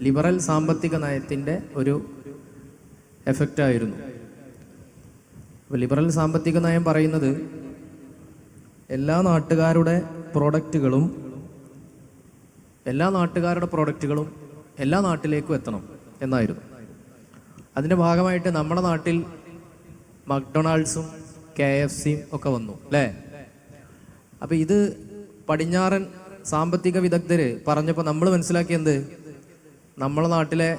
Liberal സാമ്പത്തിക നയത്തിൻ്റെ ഒരു എഫക്റ്റായിരുന്നു. അപ്പോൾ ലിബറൽ സാമ്പത്തിക നയം പറയുന്നത് എല്ലാ നാട്ടുകാരുടെ പ്രോഡക്റ്റുകളും എല്ലാ നാട്ടിലേക്കും എത്തണം എന്നായിരുന്നു. അതിൻ്റെ ഭാഗമായിട്ട് നമ്മുടെ നാട്ടിൽ മക്ഡൊണാൾഡ്സും KFCയും ഒക്കെ വന്നു അല്ലേ. അപ്പോൾ ഇത് പടിഞ്ഞാറൻ സാമ്പത്തിക വിദഗ്ധർ പറഞ്ഞപ്പോൾ നമ്മൾ മനസ്സിലാക്കിയത് നമ്മളെ നാട്ടിലെ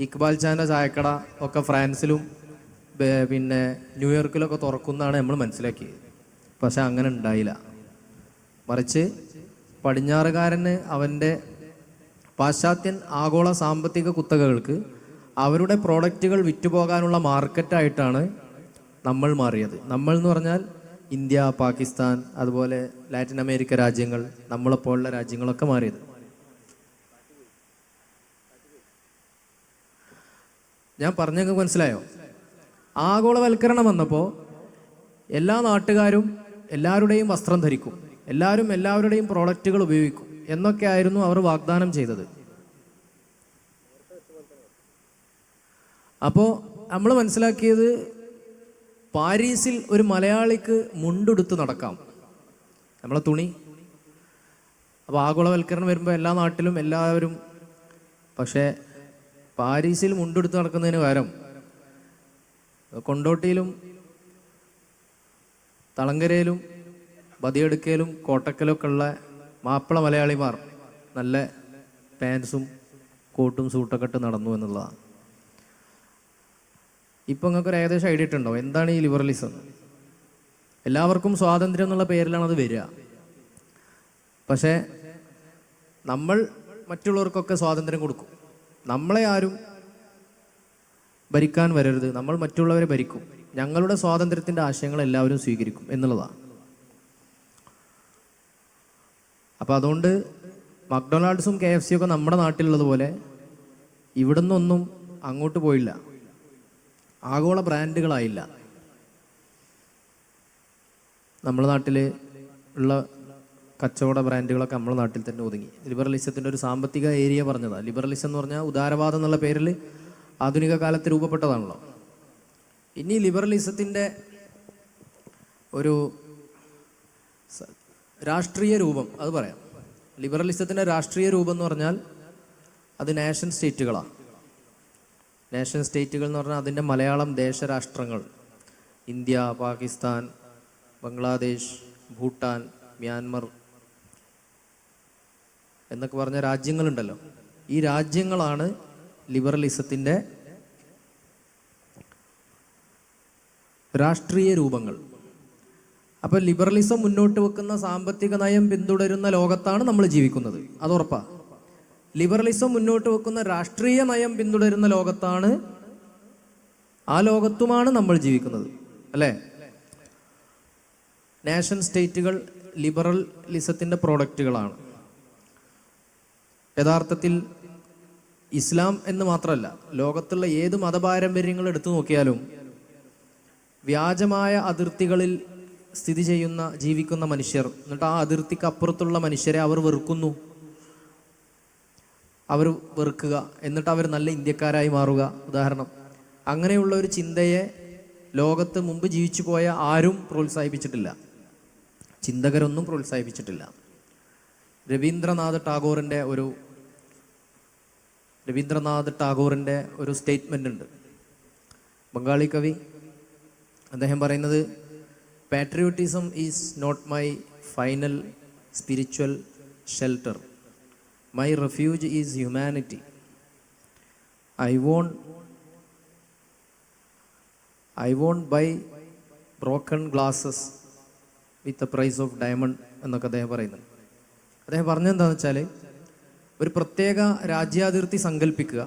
ഇക്ബാൽ ചാൻ്റെ ചായക്കട ഒക്കെ ഫ്രാൻസിലും പിന്നെ ന്യൂയോർക്കിലൊക്കെ തുറക്കുന്നതാണ് നമ്മൾ മനസ്സിലാക്കിയത്. പക്ഷെ അങ്ങനെ ഉണ്ടായില്ല. മറിച്ച് പടിഞ്ഞാറുകാരന് അവൻ്റെ പാശ്ചാത്യൻ ആഗോള സാമ്പത്തിക കുത്തകകൾക്ക് അവരുടെ പ്രോഡക്റ്റുകൾ വിറ്റുപോകാനുള്ള മാർക്കറ്റായിട്ടാണ് നമ്മൾ മാറിയത്. നമ്മൾ എന്ന് പറഞ്ഞാൽ ഇന്ത്യ, പാകിസ്ഥാൻ, അതുപോലെ ലാറ്റിൻ അമേരിക്ക രാജ്യങ്ങൾ, നമ്മളെപ്പോലുള്ള രാജ്യങ്ങളൊക്കെ മാറിയത്. ഞാൻ പറഞ്ഞൊക്കെ മനസ്സിലായോ? ആഗോളവൽക്കരണം വന്നപ്പോൾ എല്ലാ നാട്ടുകാരും എല്ലാവരുടെയും വസ്ത്രം ധരിക്കും, എല്ലാവരുടെയും പ്രോഡക്റ്റുകൾ ഉപയോഗിക്കും എന്നൊക്കെ ആയിരുന്നു അവർ വാഗ്ദാനം ചെയ്തത്. അപ്പോൾ നമ്മൾ മനസ്സിലാക്കിയത് പാരീസിൽ ഒരു മലയാളിക്ക് മുണ്ടെടുത്ത് നടക്കാം, നമ്മളെ തുണി. അപ്പോൾ ആഗോളവൽക്കരണം വരുമ്പോൾ എല്ലാ നാട്ടിലും എല്ലാവരും, പക്ഷേ പാരീസിൽ മുണ്ടെടുത്ത് നടക്കുന്നതിന് പകരം കൊണ്ടോട്ടിയിലും തളങ്കരയിലും ബദിയടുക്കയിലും കോട്ടക്കലൊക്കെ ഉള്ള മാപ്പിള മലയാളിമാർ നല്ല പാൻസും കോട്ടും സൂട്ടൊക്കെ ഇട്ട് നടന്നു എന്നുള്ളതാണ്. ഇപ്പം നിങ്ങൾക്ക് ഒരു ഏകദേശം ഐഡിയ ഇട്ടുണ്ടോ എന്താണ് ഈ ലിബറലിസം? എല്ലാവർക്കും സ്വാതന്ത്ര്യം എന്നുള്ള പേരിലാണ് അത് വരിക. പക്ഷേ നമ്മൾ മറ്റുള്ളവർക്കൊക്കെ സ്വാതന്ത്ര്യം കൊടുക്കും. നമ്മളെ ആരും ഭരിക്കാൻ വരരുത്, നമ്മൾ മറ്റുള്ളവരെ ഭരിക്കും, ഞങ്ങളുടെ സ്വാതന്ത്ര്യത്തിൻ്റെ ആശയങ്ങൾ എല്ലാവരും സ്വീകരിക്കും എന്നുള്ളതാണ്. അപ്പോൾ അതുകൊണ്ട് മക്ഡൊണാൾഡ്സും KFCയും ഒക്കെ നമ്മുടെ നാട്ടിലുള്ളതുപോലെ ഇവിടെ നിന്നൊന്നും അങ്ങോട്ട് പോയില്ല, ആഗോള ബ്രാൻഡുകളായില്ല. നമ്മുടെ നാട്ടിൽ ഉള്ള കച്ചവട ബ്രാൻഡുകളൊക്കെ നമ്മുടെ നാട്ടിൽ തന്നെ ഒതുങ്ങി. ലിബറലിസത്തിൻ്റെ ഒരു സാമ്പത്തിക ഏരിയ പറഞ്ഞതാണ്. ലിബറലിസം എന്ന് പറഞ്ഞാൽ ഉദാരവാദം എന്നുള്ള പേരിൽ ആധുനിക കാലത്ത് രൂപപ്പെട്ടതാണല്ലോ. ഇനി ലിബറലിസത്തിൻ്റെ ഒരു രാഷ്ട്രീയ രൂപം അത് പറയാം. ലിബറലിസത്തിൻ്റെ രാഷ്ട്രീയ രൂപം എന്ന് പറഞ്ഞാൽ അത് നേഷൻ സ്റ്റേറ്റുകളാണ്. നേഷൻ സ്റ്റേറ്റുകൾ എന്ന് പറഞ്ഞാൽ അതിൻ്റെ മലയാളം ദേശരാഷ്ട്രങ്ങൾ, ഇന്ത്യ, പാകിസ്ഥാൻ, ബംഗ്ലാദേശ്, ഭൂട്ടാൻ, മ്യാൻമർ എന്നൊക്കെ പറഞ്ഞ രാജ്യങ്ങളുണ്ടല്ലോ. ഈ രാജ്യങ്ങളാണ് ലിബറലിസത്തിൻ്റെ രാഷ്ട്രീയ രൂപങ്ങൾ. അപ്പോൾ ലിബറലിസം മുന്നോട്ട് വെക്കുന്ന സാമ്പത്തിക നയം പിന്തുടരുന്ന ലോകത്താണ് നമ്മൾ ജീവിക്കുന്നത്, അത് ഉറപ്പാണ്. ലിബറലിസം മുന്നോട്ട് വെക്കുന്ന രാഷ്ട്രീയ നയം പിന്തുടരുന്ന ലോകത്താണ്, ആ ലോകത്തുമാണ് നമ്മൾ ജീവിക്കുന്നത് അല്ലേ. നേഷൻ സ്റ്റേറ്റുകൾ ലിബറലിസത്തിൻ്റെ പ്രോഡക്റ്റുകളാണ്. യഥാർത്ഥത്തിൽ ഇസ്ലാം എന്ന് മാത്രമല്ല, ലോകത്തുള്ള ഏത് മതപാരമ്പര്യങ്ങൾ എടുത്തു നോക്കിയാലും വ്യാജമായ അതിർത്തികളിൽ സ്ഥിതി ചെയ്യുന്ന ജീവിക്കുന്ന മനുഷ്യർ, എന്നിട്ട് ആ അതിർത്തിക്ക് അപ്പുറത്തുള്ള മനുഷ്യരെ അവർ വെറുക്കുന്നു, അവർ വെറുക്കുക, എന്നിട്ട് അവർ നല്ല ഇന്ത്യക്കാരായി മാറുക. ഉദാഹരണം, അങ്ങനെയുള്ള ഒരു ചിന്തയെ ലോകത്ത് മുമ്പ് ജീവിച്ചു പോയ ആരും പ്രോത്സാഹിപ്പിച്ചിട്ടില്ല, ചിന്തകരൊന്നും പ്രോത്സാഹിപ്പിച്ചിട്ടില്ല. രവീന്ദ്രനാഥ് ടാഗോറിൻ്റെ ഒരു സ്റ്റേറ്റ്മെൻ്റ് ഉണ്ട്, ബംഗാളി കവി. അദ്ദേഹം പറയുന്നത്, patriotism is not my final spiritual shelter, my refuge is humanity. I won't buy broken glasses with the price of diamond എന്നൊക്കെ അദ്ദേഹം പറയുന്നത്. അദ്ദേഹം പറഞ്ഞെന്താണെന്ന് വെച്ചാൽ, ഒരു പ്രത്യേക രാജ്യാതിർത്തി സങ്കല്പിക്കുക,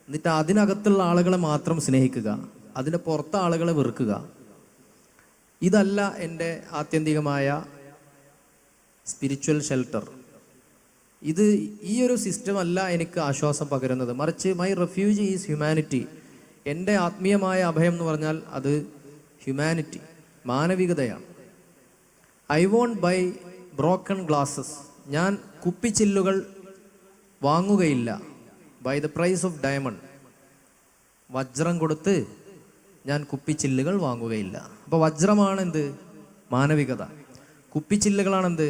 എന്നിട്ട് അതിനകത്തുള്ള ആളുകളെ മാത്രം സ്നേഹിക്കുക, അതിൻ്റെ പുറത്തെ ആളുകളെ വെറുക്കുക. ഇതല്ല എൻ്റെ ആത്യന്തികമായ സ്പിരിച്വൽ ഷെൽട്ടർ. ഈ ഒരു സിസ്റ്റം അല്ല എനിക്ക് ആശ്വാസം പകരുന്നത്. മറിച്ച് മൈ റെഫ്യൂജ് ഈസ് ഹ്യൂമാനിറ്റി. എൻ്റെ ആത്മീയമായ അഭയം എന്ന് പറഞ്ഞാൽ അത് ഹ്യൂമാനിറ്റി, മാനവികതയാണ്. I won't buy broken glasses. ഞാൻ കുപ്പിച്ചില്ലുകൾ വാങ്ങുകയില്ല. By the price of diamond, വജ്രം കൊടുത്ത് ഞാൻ കുപ്പിച്ചില്ലുകൾ വാങ്ങുകയില്ല. അപ്പോൾ വജ്രമാണ് എന്ത്? മാനവികത. കുപ്പിച്ചില്ലുകളാണെന്ത്?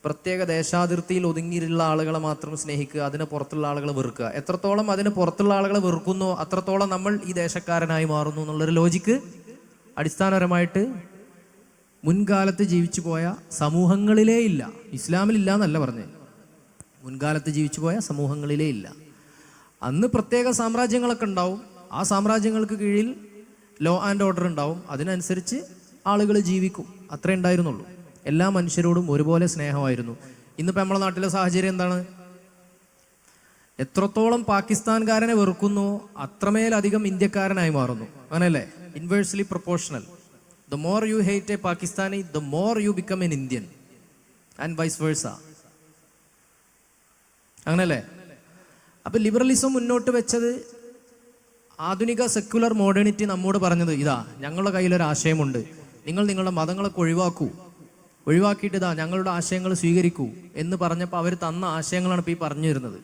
പ്രത്യേക ദേശാതിർത്തിയിൽ ഒതുങ്ങിയുള്ള ആളുകളെ മാത്രം സ്നേഹിക്കുക, അതിന് പുറത്തുള്ള ആളുകളെ വെറുക്കുക. എത്രത്തോളം അതിന് പുറത്തുള്ള ആളുകളെ വെറുക്കുന്നോ അത്രത്തോളം നമ്മൾ ഈ ദേശക്കാരനായി മാറുന്നു എന്നുള്ളൊരു ലോജിക്ക് അടിസ്ഥാനപരമായിട്ട് മുൻകാലത്ത് ജീവിച്ചു പോയ സമൂഹങ്ങളിലേ ഇല്ല. ഇസ്ലാമിലില്ല എന്നല്ല പറഞ്ഞത്, മുൻകാലത്ത് ജീവിച്ചു പോയ സമൂഹങ്ങളിലേ ഇല്ല. അന്ന് പ്രത്യേക സാമ്രാജ്യങ്ങളൊക്കെ ഉണ്ടാവും, ആ സാമ്രാജ്യങ്ങൾക്ക് കീഴിൽ ലോ ആൻഡ് ഓർഡർ ഉണ്ടാവും, അതിനനുസരിച്ച് ആളുകൾ ജീവിക്കും, അത്രേ ഉണ്ടായിരുന്നുള്ളൂ. എല്ലാ മനുഷ്യരോടും ഒരുപോലെ സ്നേഹമായിരുന്നു. ഇന്നിപ്പോൾ നമ്മുടെ നാട്ടിലെ സാഹചര്യം എന്താണ്? എത്രത്തോളം പാകിസ്ഥാൻകാരനെ വെറുക്കുന്നു അത്രമേലധികം ഇന്ത്യക്കാരനായി മാറുന്നു. അങ്ങനെയല്ലേ? Inversely proportional. The more you hate a Pakistani, the more you become an Indian and vice versa. അങ്ങനല്ലേ? അപ്പൊ ലിബറലിസം മുന്നോട്ട് വെച്ചത്, ആധുനിക സെക്യുലർ മോഡേണിറ്റി നമ്മോട് പറഞ്ഞത് ഇതാ, ഞങ്ങളുടെ കയ്യിലൊരു ആശയമുണ്ട്, നിങ്ങൾ നിങ്ങളുടെ മതങ്ങളൊക്കെ ഒഴിവാക്കിയിട്ട് ഇതാ ഞങ്ങളുടെ ആശയങ്ങൾ സ്വീകരിക്കൂ എന്ന് പറഞ്ഞപ്പോൾ അവർ തന്ന ആശയങ്ങളാണ് ഇപ്പോൾ ഈ പറഞ്ഞു തരുന്നത്.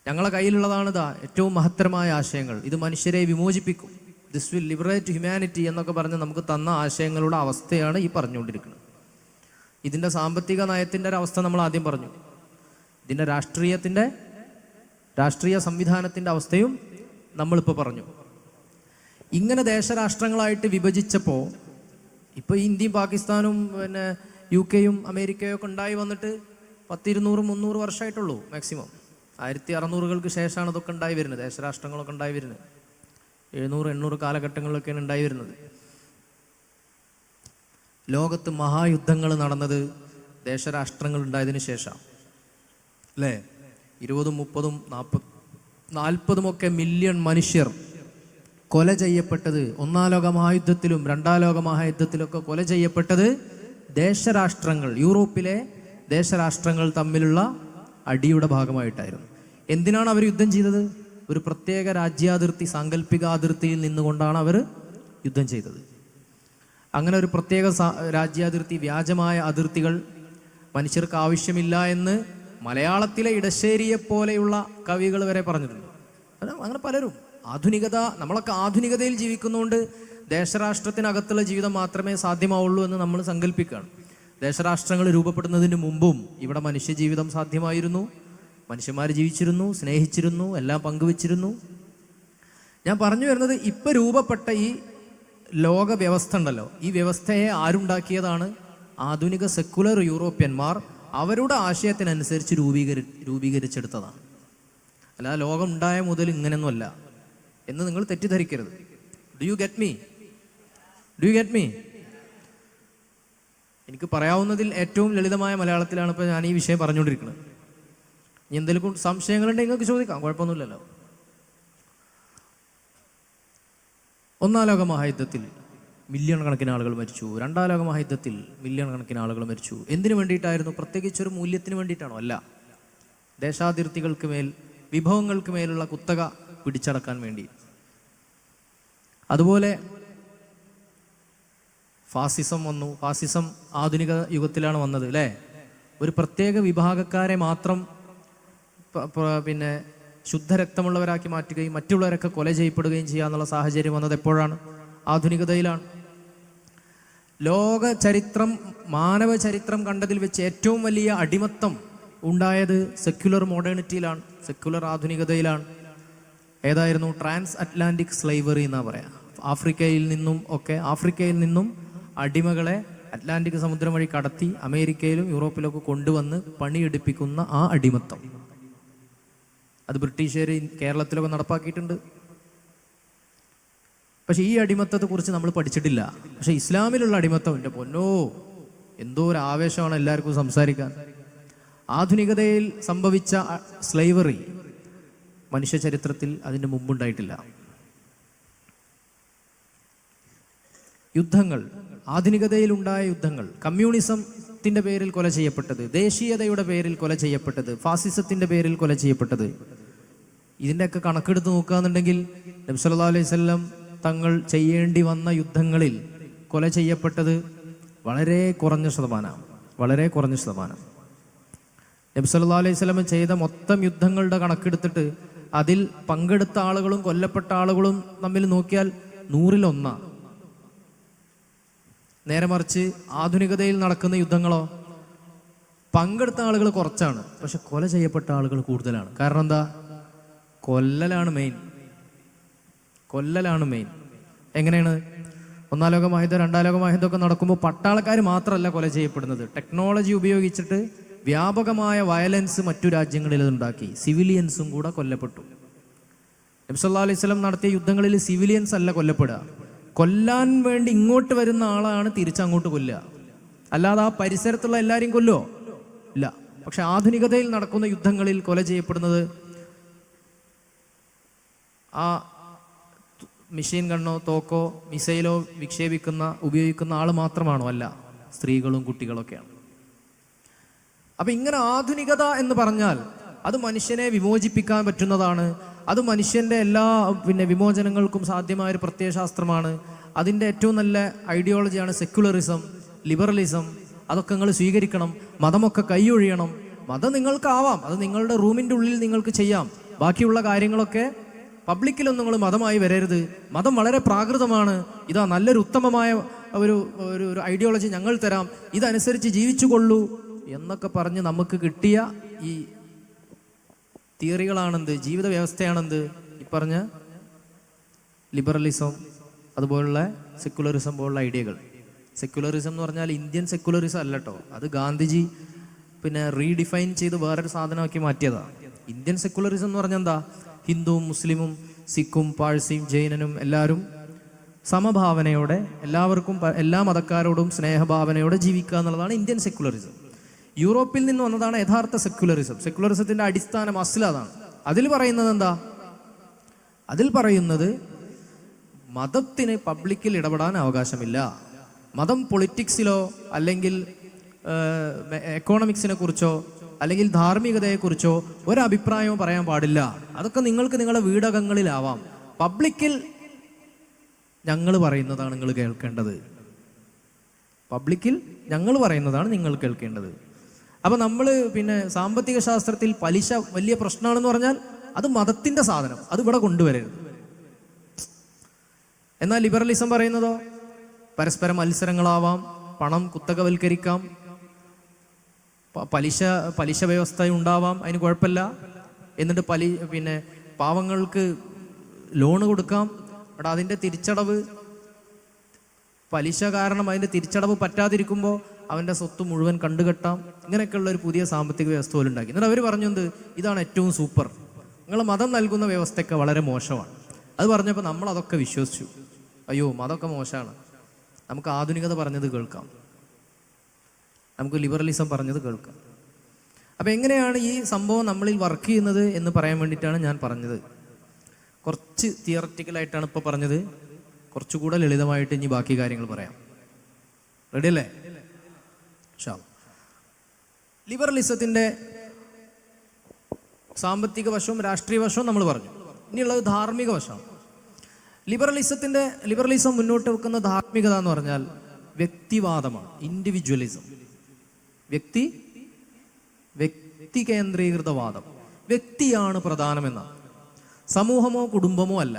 ഞങ്ങളുടെ കയ്യിലുള്ളതാണ് ഇതാ ഏറ്റവും മഹത്തരമായ ആശയങ്ങൾ, ഇത് മനുഷ്യരെ വിമോചിപ്പിക്കും, ദിസ് വിൽ ലിബറേറ്റ് ഹ്യൂമാനിറ്റി എന്നൊക്കെ പറഞ്ഞ് നമുക്ക് തന്ന ആശയങ്ങളുടെ അവസ്ഥയാണ് ഈ പറഞ്ഞുകൊണ്ടിരിക്കുന്നത്. ഇതിൻ്റെ സാമ്പത്തിക നയത്തിൻ്റെ ഒരു അവസ്ഥ നമ്മൾ ആദ്യം പറഞ്ഞു, ഇതിൻ്റെ രാഷ്ട്രീയ സംവിധാനത്തിൻ്റെ അവസ്ഥയും നമ്മളിപ്പോൾ പറഞ്ഞു. ഇങ്ങനെ ദേശരാഷ്ട്രങ്ങളായിട്ട് വിഭജിച്ചപ്പോൾ ഇപ്പോൾ ഇന്ത്യയും പാകിസ്ഥാനും പിന്നെ UK-യും അമേരിക്കയും ഒക്കെ ഉണ്ടായി വന്നിട്ട് 100-200-300 വർഷമായിട്ടുള്ളൂ മാക്സിമം. 1600-കൾക്ക് ശേഷമാണ് ഇതൊക്കെ ഉണ്ടായി വരുന്നത്, ദേശരാഷ്ട്രങ്ങളൊക്കെ ഉണ്ടായി വരുന്നത്. 700-800 കാലഘട്ടങ്ങളിലൊക്കെയാണ് ഉണ്ടായി വരുന്നത്. ലോകത്ത് മഹായുദ്ധങ്ങൾ നടന്നത് ദേശരാഷ്ട്രങ്ങൾ ഉണ്ടായതിനു ശേഷം അല്ലേ? 20, 30, 40 മില്യൺ മനുഷ്യർ കൊല ചെയ്യപ്പെട്ടത്, ഒന്നാം ലോക മഹായുദ്ധത്തിലും രണ്ടാം ലോക മഹായുദ്ധത്തിലൊക്കെ കൊല ചെയ്യപ്പെട്ടത് ദേശരാഷ്ട്രങ്ങൾ, യൂറോപ്പിലെ ദേശരാഷ്ട്രങ്ങൾ തമ്മിലുള്ള അടിയുടെ ഭാഗമായിട്ടായിരുന്നു. എന്തിനാണ് അവർ യുദ്ധം ചെയ്തത്? ഒരു പ്രത്യേക രാജ്യാതിർത്തി, സാങ്കല്പിക അതിർത്തിയിൽ നിന്നുകൊണ്ടാണ് അവർ യുദ്ധം ചെയ്തത്. അങ്ങനെ ഒരു പ്രത്യേക രാജ്യാതിർത്തി, വ്യാജമായ അതിർത്തികൾ മനുഷ്യർക്ക് ആവശ്യമില്ല എന്ന് മലയാളത്തിലെ ഇടശ്ശേരിയെ പോലെയുള്ള കവികൾ വരെ പറഞ്ഞിട്ടുണ്ട്. അങ്ങനെ പലരും. ആധുനികത, നമ്മളൊക്കെ ആധുനികതയിൽ ജീവിക്കുന്നതുകൊണ്ട് ദേശരാഷ്ട്രത്തിനകത്തുള്ള ജീവിതം മാത്രമേ സാധ്യമാവുള്ളൂ എന്ന് നമ്മൾ സങ്കല്പിക്കുകയാണ്. ദേശരാഷ്ട്രങ്ങൾ രൂപപ്പെടുന്നതിന് മുമ്പും ഇവിടെ മനുഷ്യജീവിതം സാധ്യമായിരുന്നു, മനുഷ്യന്മാർ ജീവിച്ചിരുന്നു, സ്നേഹിച്ചിരുന്നു, എല്ലാം പങ്കുവച്ചിരുന്നു. ഞാൻ പറഞ്ഞു വരുന്നത്, ഇപ്പം രൂപപ്പെട്ട ഈ ലോക വ്യവസ്ഥ ഉണ്ടല്ലോ, ഈ വ്യവസ്ഥയെ ആരുണ്ടാക്കിയതാണ്? ആധുനിക സെക്കുലർ യൂറോപ്യന്മാർ അവരുടെ ആശയത്തിനനുസരിച്ച് രൂപീകരിച്ചെടുത്തതാണ്. അല്ലാതെ ലോകം ഉണ്ടായ മുതൽ ഇങ്ങനെയൊന്നുമല്ല എന്ന് നിങ്ങൾ തെറ്റിദ്ധരിക്കരുത്. Do you get me? എനിക്ക് പറയാവുന്നതിൽ ഏറ്റവും ലളിതമായ മലയാളത്തിലാണ് ഇപ്പോൾ ഞാൻ ഈ വിഷയം പറഞ്ഞുകൊണ്ടിരിക്കുന്നത്. ഇനി എന്തെങ്കിലും സംശയങ്ങളുണ്ടെങ്കിൽ നിങ്ങൾക്ക് ചോദിക്കാം, കുഴപ്പമൊന്നുമില്ലല്ലോ. ഒന്നാം ലോക മഹായുദ്ധത്തിൽ മില്യൺ കണക്കിന് ആളുകൾ മരിച്ചു, രണ്ടാം ലോക മഹായുദ്ധത്തിൽ മില്യൺ കണക്കിന് ആളുകൾ മരിച്ചു. എന്തിനു വേണ്ടിയിട്ടായിരുന്നു? പ്രത്യേകിച്ചൊരു മൂല്യത്തിന് വേണ്ടിയിട്ടാണോ? അല്ല. ദേശാതിർത്തികൾക്ക് മേൽ, വിഭവങ്ങൾക്ക് മേലുള്ള കുത്തക പിടിച്ചടക്കാൻ വേണ്ടി. അതുപോലെ ഫാസിസം വന്നു. ഫാസിസം ആധുനിക യുഗത്തിലാണ് വന്നത് അല്ലേ? ഒരു പ്രത്യേക വിഭാഗക്കാരെ മാത്രം പിന്നെ ശുദ്ധരക്തമുള്ളവരാക്കി മാറ്റുകയും മറ്റുള്ളവരൊക്കെ കൊല ചെയ്യപ്പെടുകയും ചെയ്യാന്നുള്ള സാഹചര്യം വന്നത് എപ്പോഴാണ്? ആധുനികതയിലാണ്. ലോക ചരിത്രം, മാനവ ചരിത്രം കണ്ടതിൽ വെച്ച് ഏറ്റവും വലിയ അടിമത്തം ഉണ്ടായത് സെക്യുലർ മോഡേണിറ്റിയിലാണ്, സെക്യുലർ ആധുനികതയിലാണ്. ഏതായിരുന്നു? ട്രാൻസ് അറ്റ്ലാന്റിക് സ്ലൈവറി എന്നാ പറയാം. ആഫ്രിക്കയിൽ നിന്നും അടിമകളെ അറ്റ്ലാന്റിക് സമുദ്രം വഴി കടത്തി അമേരിക്കയിലും യൂറോപ്പിലൊക്കെ കൊണ്ടുവന്ന് പണിയെടുപ്പിക്കുന്ന ആ അടിമത്തം, അത് ബ്രിട്ടീഷുകാർ കേരളത്തിലൊക്കെ നടപ്പാക്കിയിട്ടുണ്ട്. പക്ഷെ ഈ അടിമത്തത്തെക്കുറിച്ച് നമ്മൾ പഠിച്ചിട്ടില്ല. പക്ഷെ ഇസ്ലാമിലുള്ള അടിമത്തം, എൻ്റെ പൊന്നോ, എന്തോ ഒരു ആവേശമാണ് എല്ലാവർക്കും സംസാരിക്കാൻ. ആധുനികതയിൽ സംഭവിച്ച സ്ലൈവറി മനുഷ്യ ചരിത്രത്തിൽ അതിന് മുമ്പുണ്ടായിട്ടില്ല. യുദ്ധങ്ങൾ, ആധുനികതയിലുണ്ടായ യുദ്ധങ്ങൾ, കമ്മ്യൂണിസത്തിന്റെ പേരിൽ കൊല ചെയ്യപ്പെട്ടത്, ദേശീയതയുടെ പേരിൽ കൊല ചെയ്യപ്പെട്ടത്, ഫാസിസത്തിന്റെ പേരിൽ കൊല ചെയ്യപ്പെട്ടത്, ഇതിൻ്റെയൊക്കെ കണക്കെടുത്ത് നോക്കുകയാണെന്നുണ്ടെങ്കിൽ നബി സല്ലല്ലാഹു അലൈഹി വസല്ലം തങ്ങൾ ചെയ്യേണ്ടി വന്ന യുദ്ധങ്ങളിൽ കൊല ചെയ്യപ്പെട്ടത് വളരെ കുറഞ്ഞ ശതമാനം. നബി സല്ലല്ലാഹു അലൈഹി വസല്ലം ചെയ്ത മൊത്തം യുദ്ധങ്ങളുടെ കണക്കെടുത്തിട്ട് അതിൽ പങ്കെടുത്ത ആളുകളും കൊല്ലപ്പെട്ട ആളുകളും തമ്മിൽ നോക്കിയാൽ 100-1. നേരെ മറിച്ച് ആധുനികതയിൽ നടക്കുന്ന യുദ്ധങ്ങളോ പങ്കെടുത്ത ആളുകൾ കുറച്ചാണ്, പക്ഷെ കൊല ചെയ്യപ്പെട്ട ആളുകൾ കൂടുതലാണ്. കാരണം എന്താ? കൊല്ലലാണ് മെയിൻ. എങ്ങനെയാണ്? 1-ാം ലോക മഹായുദ്ധം 2-ാം ലോക മഹായുദ്ധമൊക്കെ നടക്കുമ്പോൾ പട്ടാളക്കാർ മാത്രമല്ല കൊല ചെയ്യപ്പെടുന്നത്. ടെക്നോളജി ഉപയോഗിച്ചിട്ട് വ്യാപകമായ വയലൻസ് മറ്റു രാജ്യങ്ങളിൽ ഉണ്ടാക്കി. സിവിലിയൻസും കൂടെ കൊല്ലപ്പെട്ടു. നബി സല്ലല്ലാഹു അലൈഹി വസല്ലം നടത്തിയ യുദ്ധങ്ങളിൽ സിവിലിയൻസ് അല്ല കൊല്ലപ്പെടുക, കൊല്ലാൻ വേണ്ടി ഇങ്ങോട്ട് വരുന്ന ആളാണ് തിരിച്ചങ്ങോട്ട് കൊല്ലുക. അല്ലാതെ ആ പരിസരത്തുള്ള എല്ലാവരെയും കൊല്ലുമോ? ഇല്ല. പക്ഷെ ആധുനികതയിൽ നടക്കുന്ന യുദ്ധങ്ങളിൽ കൊല ചെയ്യപ്പെടുന്നത് ആ മെഷീൻ ഗണ്ണോ തോക്കോ മിസൈലോ ഉപയോഗിക്കുന്ന ആൾ മാത്രമാണോ? അല്ല, സ്ത്രീകളും കുട്ടികളൊക്കെയാണ്. അപ്പൊ ഇങ്ങനെ ആധുനികത എന്ന് പറഞ്ഞാൽ അത് മനുഷ്യനെ വിമോചിപ്പിക്കാൻ പറ്റുന്നതാണ്. അത് മനുഷ്യന്റെ എല്ലാ വിമോചനങ്ങൾക്കും സാധ്യമായ ഒരു പ്രത്യയശാസ്ത്രമാണ്. അതിൻ്റെ ഏറ്റവും നല്ല ഐഡിയോളജിയാണ് സെക്യുലറിസം, ലിബറലിസം. അതൊക്കെ നിങ്ങൾ സ്വീകരിക്കണം. മതമൊക്കെ കൈയൊഴിയണം. മതം നിങ്ങൾക്കാവാം, അത് നിങ്ങളുടെ റൂമിൻ്റെ ഉള്ളിൽ നിങ്ങൾക്ക് ചെയ്യാം. ബാക്കിയുള്ള കാര്യങ്ങളൊക്കെ പബ്ലിക്കിലൊന്നും നിങ്ങൾ മതമായി വരരുത്. മതം വളരെ പ്രാകൃതമാണ്. ഇതാ നല്ലൊരു ഉത്തമമായ ഒരു ഐഡിയോളജി ഞങ്ങൾ തരാം, ഇതനുസരിച്ച് ജീവിച്ചുകൊള്ളൂ എന്നൊക്കെ പറഞ്ഞ് നമുക്ക് കിട്ടിയ ഈ തിയറികളാണെന്ത്? ജീവിത വ്യവസ്ഥയാണെന്ത്? ഈ പറഞ്ഞ ലിബറലിസം, അതുപോലുള്ള സെക്യുലറിസം പോലുള്ള ഐഡിയകൾ. സെക്യുലറിസം എന്ന് പറഞ്ഞാൽ ഇന്ത്യൻ സെക്യുലറിസം അല്ല കേട്ടോ, അത് ഗാന്ധിജി റീഡിഫൈൻ ചെയ്ത് വേറൊരു സാധനമാക്കി മാറ്റിയതാണ്. ഇന്ത്യൻ സെക്യുലറിസം എന്ന് പറഞ്ഞാൽ എന്താ? ഹിന്ദുവും മുസ്ലിമും സിഖും പാഴ്സിയും ജൈനനും എല്ലാവരും സമഭാവനയോടെ, എല്ലാവർക്കും എല്ലാ മതക്കാരോടും സ്നേഹഭാവനയോടെ ജീവിക്കുക എന്നുള്ളതാണ് ഇന്ത്യൻ സെക്യുലറിസം. യൂറോപ്പിൽ നിന്ന് വന്നതാണ് യഥാർത്ഥ സെക്യുലറിസം. സെക്യുലറിസത്തിന്റെ അടിസ്ഥാനം അതാണ്. അതിൽ പറയുന്നത് എന്താ? അതിൽ പറയുന്നത് മതത്തിന് പബ്ലിക്കിൽ ഇടപെടാൻ അവകാശമില്ല. മതം പൊളിറ്റിക്സിലോ അല്ലെങ്കിൽ എക്കോണമിക്സിനെ കുറിച്ചോ അല്ലെങ്കിൽ ധാർമ്മികതയെക്കുറിച്ചോ ഒരഭിപ്രായവും പറയാൻ പാടില്ല. അതൊക്കെ നിങ്ങൾക്ക് നിങ്ങളുടെ വീടകങ്ങളിലാവാം. പബ്ലിക്കിൽ ഞങ്ങൾ പറയുന്നതാണ് നിങ്ങൾ കേൾക്കേണ്ടത്. പബ്ലിക്കിൽ ഞങ്ങൾ പറയുന്നതാണ് നിങ്ങൾ കേൾക്കേണ്ടത്. അപ്പം നമ്മൾ സാമ്പത്തിക ശാസ്ത്രത്തിൽ പലിശ വലിയ പ്രശ്നമാണെന്ന് പറഞ്ഞാൽ അത് മതത്തിൻ്റെ സാധനം, അത് ഇവിടെ കൊണ്ടുവരരുത്. എന്നാൽ ലിബറലിസം പറയുന്നതോ പരസ്പര മത്സരങ്ങളാവാം, പണം കുത്തകവൽക്കരിക്കാം, പലിശ വ്യവസ്ഥ ഉണ്ടാവാം, അതിന് കുഴപ്പമില്ല. എന്നിട്ട് പാവങ്ങൾക്ക് ലോണ് കൊടുക്കാം. അവിടെ അതിൻ്റെ തിരിച്ചടവ്, പലിശ കാരണം അതിൻ്റെ തിരിച്ചടവ് പറ്റാതിരിക്കുമ്പോൾ അവൻ്റെ സ്വത്ത് മുഴുവൻ കണ്ടുകെട്ടാം. ഇങ്ങനെയൊക്കെയുള്ള ഒരു പുതിയ സാമ്പത്തിക വ്യവസ്ഥ പോലും ഉണ്ടാക്കി. എന്നിട്ട് അവർ പറഞ്ഞു ഇതാണ് ഏറ്റവും സൂപ്പർ, നിങ്ങൾ മതം നൽകുന്ന വ്യവസ്ഥയൊക്കെ വളരെ മോശമാണ്. അത് പറഞ്ഞപ്പോൾ നമ്മൾ അതൊക്കെ വിശ്വസിച്ചു. അയ്യോ മതമൊക്കെ മോശമാണ്, നമുക്ക് ആധുനികത പറഞ്ഞത് കേൾക്കാം, നമുക്ക് ലിബറലിസം പറഞ്ഞത് കേൾക്കാം. അപ്പം എങ്ങനെയാണ് ഈ സംഭവം നമ്മളിൽ വർക്ക് ചെയ്യുന്നത് എന്ന് പറയാൻ വേണ്ടിയിട്ടാണ് ഞാൻ പറഞ്ഞത്. കുറച്ച് തിയററ്റിക്കലായിട്ടാണ് ഇപ്പോൾ പറഞ്ഞത്, കുറച്ചുകൂടെ ലളിതമായിട്ട് ഇനി ബാക്കി കാര്യങ്ങൾ പറയാം. റെഡി അല്ലേ? ലിബറലിസത്തിൻ്റെ സാമ്പത്തിക വശവും രാഷ്ട്രീയ വശവും നമ്മൾ പറഞ്ഞു. ഇനിയുള്ളത് ധാർമ്മിക വശമാണ്. ലിബറലിസം മുന്നോട്ട് വെക്കുന്ന ധാർമ്മികത എന്ന് പറഞ്ഞാൽ വ്യക്തിവാദമാണ്, ഇൻഡിവിജ്വലിസം. വ്യക്തി കേന്ദ്രീകൃതവാദം. വ്യക്തിയാണ് പ്രധാനമെന്നാണ്, സമൂഹമോ കുടുംബമോ അല്ല.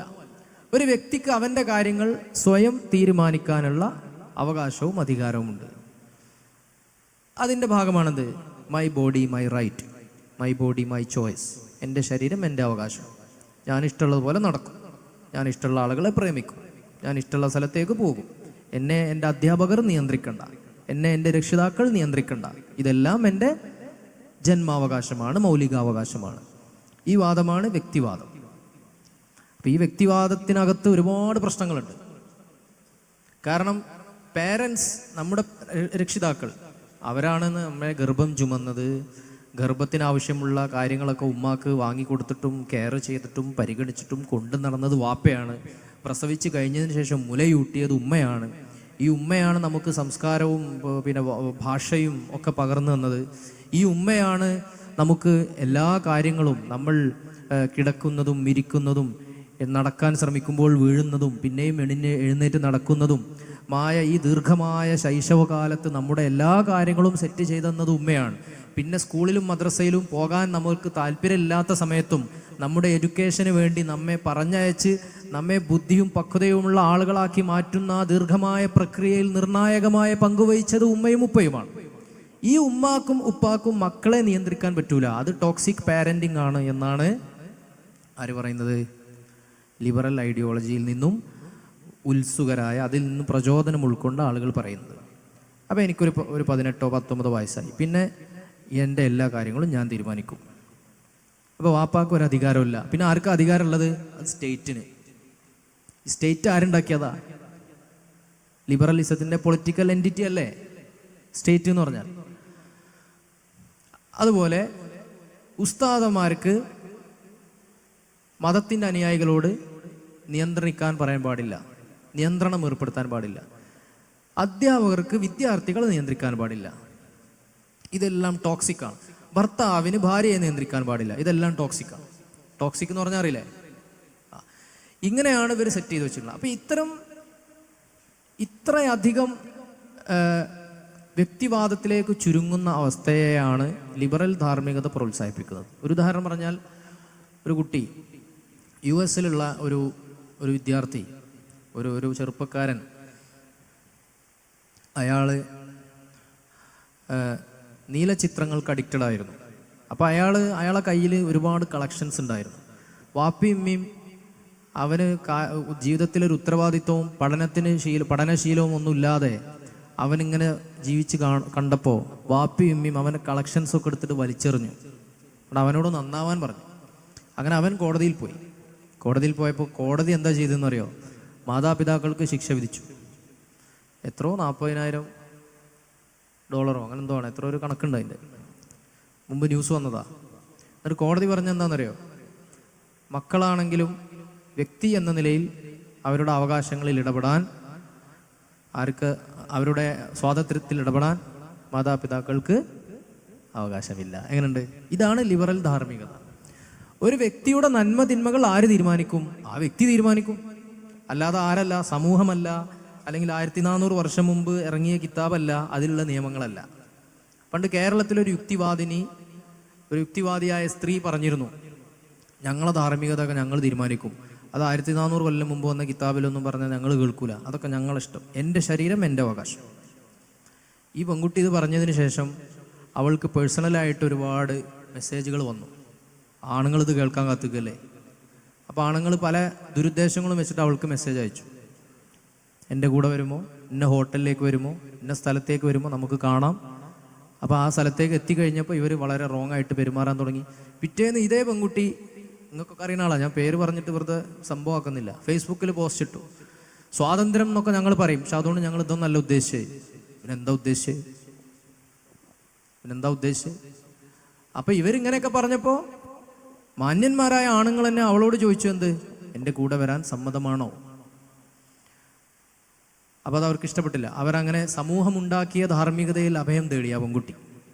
ഒരു വ്യക്തിക്ക് അവൻ്റെ കാര്യങ്ങൾ സ്വയം തീരുമാനിക്കാനുള്ള അവകാശവും അധികാരവുമുണ്ട്. അതിൻ്റെ ഭാഗമാണെന്ത്? My body my right, my body my choice. എൻ്റെ ശരീരം എൻ്റെ അവകാശം. ഞാൻ ഇഷ്ടമുള്ളതുപോലെ നടക്കും, ഞാൻ ഇഷ്ടമുള്ള ആളുകളെ പ്രേമിക്കും, ഞാൻ ഇഷ്ടമുള്ള സ്ഥലത്തേക്ക് പോകും. എന്നെ എൻ്റെ അധ്യാപകർ നിയന്ത്രിക്കണ്ട, എന്നെ എൻ്റെ രക്ഷിതാക്കൾ നിയന്ത്രിക്കണ്ട. ഇതെല്ലാം എൻ്റെ ജന്മാവകാശമാണ്, മൗലികാവകാശമാണ്. ഈ വാദമാണ് വ്യക്തിവാദം. അപ്പം ഈ വ്യക്തിവാദത്തിനകത്ത് ഒരുപാട് പ്രശ്നങ്ങളുണ്ട്. കാരണം പേരൻസ്, നമ്മുടെ രക്ഷിതാക്കൾ, അവരാണ് നമ്മളെ ഗർഭം ചുമന്നത്. ഗർഭത്തിനാവശ്യമുള്ള കാര്യങ്ങളൊക്കെ ഉമ്മാക്ക് വാങ്ങിക്കൊടുത്തിട്ടും കെയർ ചെയ്തിട്ടും പരിഗണിച്ചിട്ടും കൊണ്ടു നടന്നത് വാപ്പയാണ്. പ്രസവിച്ച് കഴിഞ്ഞതിന് ശേഷം മുലയൂട്ടിയത് ഉമ്മയാണ്. ഈ ഉമ്മയാണ് നമുക്ക് സംസ്കാരവും ഭാഷയും ഒക്കെ പകർന്നു തന്നത്. ഈ ഉമ്മയാണ് നമുക്ക് എല്ലാ കാര്യങ്ങളും, നമ്മൾ കിടക്കുന്നതും ഇരിക്കുന്നതും നടക്കാൻ ശ്രമിക്കുമ്പോൾ വീഴുന്നതും പിന്നെയും എഴുന്നേറ്റ് നടക്കുന്നതും ഈ ദീർഘമായ ശൈശവകാലത്ത് നമ്മുടെ എല്ലാ കാര്യങ്ങളും സെറ്റ് ചെയ്തെന്നത് ഉമ്മയാണ്. പിന്നെ സ്കൂളിലും മദ്രസയിലും പോകാൻ നമുക്ക് താല്പര്യമില്ലാത്ത സമയത്തും നമ്മുടെ എഡ്യൂക്കേഷന് വേണ്ടി നമ്മെ പറഞ്ഞയച്ച് നമ്മെ ബുദ്ധിയും പക്വതയുമുള്ള ആളുകളാക്കി മാറ്റുന്ന ആ ദീർഘമായ പ്രക്രിയയിൽ നിർണായകമായ പങ്കുവഹിച്ചത് ഉമ്മയും ഉപ്പയുമാണ്. ഈ ഉമ്മാക്കും ഉപ്പാക്കും മക്കളെ നിയന്ത്രിക്കാൻ പറ്റൂല. അത് ടോക്സിക് പാരന്റിങ് ആണ് എന്നാണ് ആര് പറയുന്നത്? ലിബറൽ ഐഡിയോളജിയിൽ നിന്നും ഉത്സുകരായ, അതിൽ നിന്നും പ്രചോദനം ഉൾക്കൊണ്ട ആളുകൾ പറയുന്നത്. അപ്പോൾ എനിക്കൊരു 18-19 വയസ്സായി. പിന്നെ എൻ്റെ എല്ലാ കാര്യങ്ങളും ഞാൻ തീരുമാനിക്കും. അപ്പോൾ വാപ്പാക്ക് ഒരു അധികാരമില്ല. പിന്നെ ആർക്കാ അധികാരമുള്ളത്? അത് സ്റ്റേറ്റിന്. സ്റ്റേറ്റ് ആരുണ്ടാക്കിയതാ? ലിബറലിസത്തിൻ്റെ പൊളിറ്റിക്കൽ എൻറ്റിറ്റി അല്ലേ സ്റ്റേറ്റ് എന്ന് പറഞ്ഞാൽ. അതുപോലെ ഉസ്താദന്മാർക്ക് മതത്തിൻ്റെ അനുയായികളോട് നിയന്ത്രിക്കാൻ പറയാൻ പാടില്ല, നിയന്ത്രണം ഏർപ്പെടുത്താൻ പാടില്ല. അധ്യാപകർക്ക് വിദ്യാർത്ഥികളെ നിയന്ത്രിക്കാൻ പാടില്ല. ഇതെല്ലാം ടോക്സിക്കാണ്. ഭർത്താവിന് ഭാര്യയെ നിയന്ത്രിക്കാൻ പാടില്ല. ഇതെല്ലാം ടോക്സിക്കാണ്. ടോക്സിക് എന്ന് പറഞ്ഞാൽ അറിയില്ലേ? ഇങ്ങനെയാണ് ഇവർ സെറ്റ് ചെയ്ത് വെച്ചിട്ടുള്ളത്. അപ്പോൾ ഇത്രയധികം വ്യക്തിവാദത്തിലേക്ക് ചുരുങ്ങുന്ന അവസ്ഥയെയാണ് ലിബറൽ ധാർമ്മികത പ്രോത്സാഹിപ്പിക്കുന്നത്. ഒരു ഉദാഹരണം പറഞ്ഞാൽ, ഒരു കുട്ടി, US-ലുള്ള ഒരു വിദ്യാർത്ഥി, ഒരു ചെറുപ്പക്കാരൻ, അയാൾ നീലചിത്രങ്ങൾക്ക് അഡിക്റ്റഡ് ആയിരുന്നു. അപ്പോൾ അയാളെ കയ്യിൽ ഒരുപാട് കളക്ഷൻസ് ഉണ്ടായിരുന്നു. വാപ്പിയും ഉമ്മയും അവന് ജീവിതത്തിലൊരു ഉത്തരവാദിത്വവും പഠനശീലവും ഒന്നുമില്ലാതെ അവനിങ്ങനെ ജീവിച്ച് കണ്ടപ്പോൾ വാപ്പിയും ഉമ്മയും അവൻ്റെ കളക്ഷൻസൊക്കെ എടുത്തിട്ട് വലിച്ചെറിഞ്ഞു. അവനോട് നന്നാവാൻ പറഞ്ഞു. അങ്ങനെ അവൻ കോടതിയിൽ പോയി. കോടതിയിൽ പോയപ്പോൾ കോടതി എന്താ ചെയ്തതെന്ന് അറിയോ? മാതാപിതാക്കൾക്ക് ശിക്ഷ വിധിച്ചു. എത്രയോ $40,000 അങ്ങനെ എന്തോ ആണ്, എത്ര ഒരു കണക്കുണ്ട് അതിൻ്റെ. മുമ്പ് ന്യൂസ് വന്നതാ. എന്നിട്ട് കോടതി പറഞ്ഞെന്താണെന്നറിയോ? മക്കളാണെങ്കിലും വ്യക്തി എന്ന നിലയിൽ അവരുടെ അവകാശങ്ങളിൽ ഇടപെടാൻ, അവരുടെ സ്വാതന്ത്ര്യത്തിൽ ഇടപെടാൻ മാതാപിതാക്കൾക്ക് അവകാശമില്ല. എങ്ങനെയുണ്ട്? ഇതാണ് ലിബറൽ ധാർമ്മികത. ഒരു വ്യക്തിയുടെ നന്മ തിന്മകൾ ആര് തീരുമാനിക്കും? ആ വ്യക്തി തീരുമാനിക്കും. അല്ലാതെ ആരല്ല, സമൂഹമല്ല, അല്ലെങ്കിൽ 1400 വർഷം മുമ്പ് ഇറങ്ങിയ കിതാബല്ല, അതിലുള്ള നിയമങ്ങളല്ല. പണ്ട് കേരളത്തിലൊരു യുക്തിവാദിയായ സ്ത്രീ പറഞ്ഞിരുന്നു, ഞങ്ങളെ ധാർമ്മികത ഞങ്ങൾ തീരുമാനിക്കും. അത് 1400 കൊല്ലം മുമ്പ് വന്ന കിതാബിലൊന്നും പറഞ്ഞാൽ ഞങ്ങൾ കേൾക്കൂല, അതൊക്കെ ഞങ്ങളിഷ്ടം, എൻ്റെ ശരീരം എൻ്റെ അവകാശം. ഈ പെൺകുട്ടി ഇത് പറഞ്ഞതിന് ശേഷം അവൾക്ക് പേഴ്സണലായിട്ട് ഒരുപാട് മെസ്സേജുകൾ വന്നു. ആണുങ്ങളിത് കേൾക്കാൻ കാത്തുക്കല്ലേ. അപ്പോൾ ആണുങ്ങൾ പല ദുരുദ്ദേശങ്ങളും വെച്ചിട്ട് അവൾക്ക് മെസ്സേജ് അയച്ചു. എൻ്റെ കൂടെ വരുമോ, ഇന്ന ഹോട്ടലിലേക്ക് വരുമോ, ഇന്ന സ്ഥലത്തേക്ക് വരുമോ, നമുക്ക് കാണാം. അപ്പോൾ ആ സ്ഥലത്തേക്ക് എത്തിക്കഴിഞ്ഞപ്പോൾ ഇവർ വളരെ റോങ് ആയിട്ട് പെരുമാറാൻ തുടങ്ങി. പിറ്റേന്ന് ഇതേ പെൺകുട്ടി, നിങ്ങൾക്കൊക്കെ അറിയുന്ന ആളാണ്, ഞാൻ പേര് പറഞ്ഞിട്ട് വെറുതെ സംഭവമാക്കുന്നില്ല, ഫേസ്ബുക്കിൽ പോസ്റ്റ് ഇട്ടു. സ്വാതന്ത്ര്യം എന്നൊക്കെ ഞങ്ങൾ പറയും, പക്ഷെ അതുകൊണ്ട് ഞങ്ങൾ ഇതൊന്നല്ല ഉദ്ദേശിച്ചത്. പിന്നെന്താ ഉദ്ദേശിച്ചത്? അപ്പോൾ ഇവരിങ്ങനെയൊക്കെ പറഞ്ഞപ്പോൾ മാന്യന്മാരായ ആണുങ്ങൾ തന്നെ അവളോട് ചോദിച്ചു, എന്ത്, എൻ്റെ കൂടെ വരാൻ സമ്മതമാണോ? അപ്പോൾ അത് അവർക്ക് ഇഷ്ടപ്പെട്ടില്ല. അവരങ്ങനെ സമൂഹമുണ്ടാക്കിയ ധാർമ്മികതയിൽ അഭയം തേടി. ആ പെൺകുട്ടി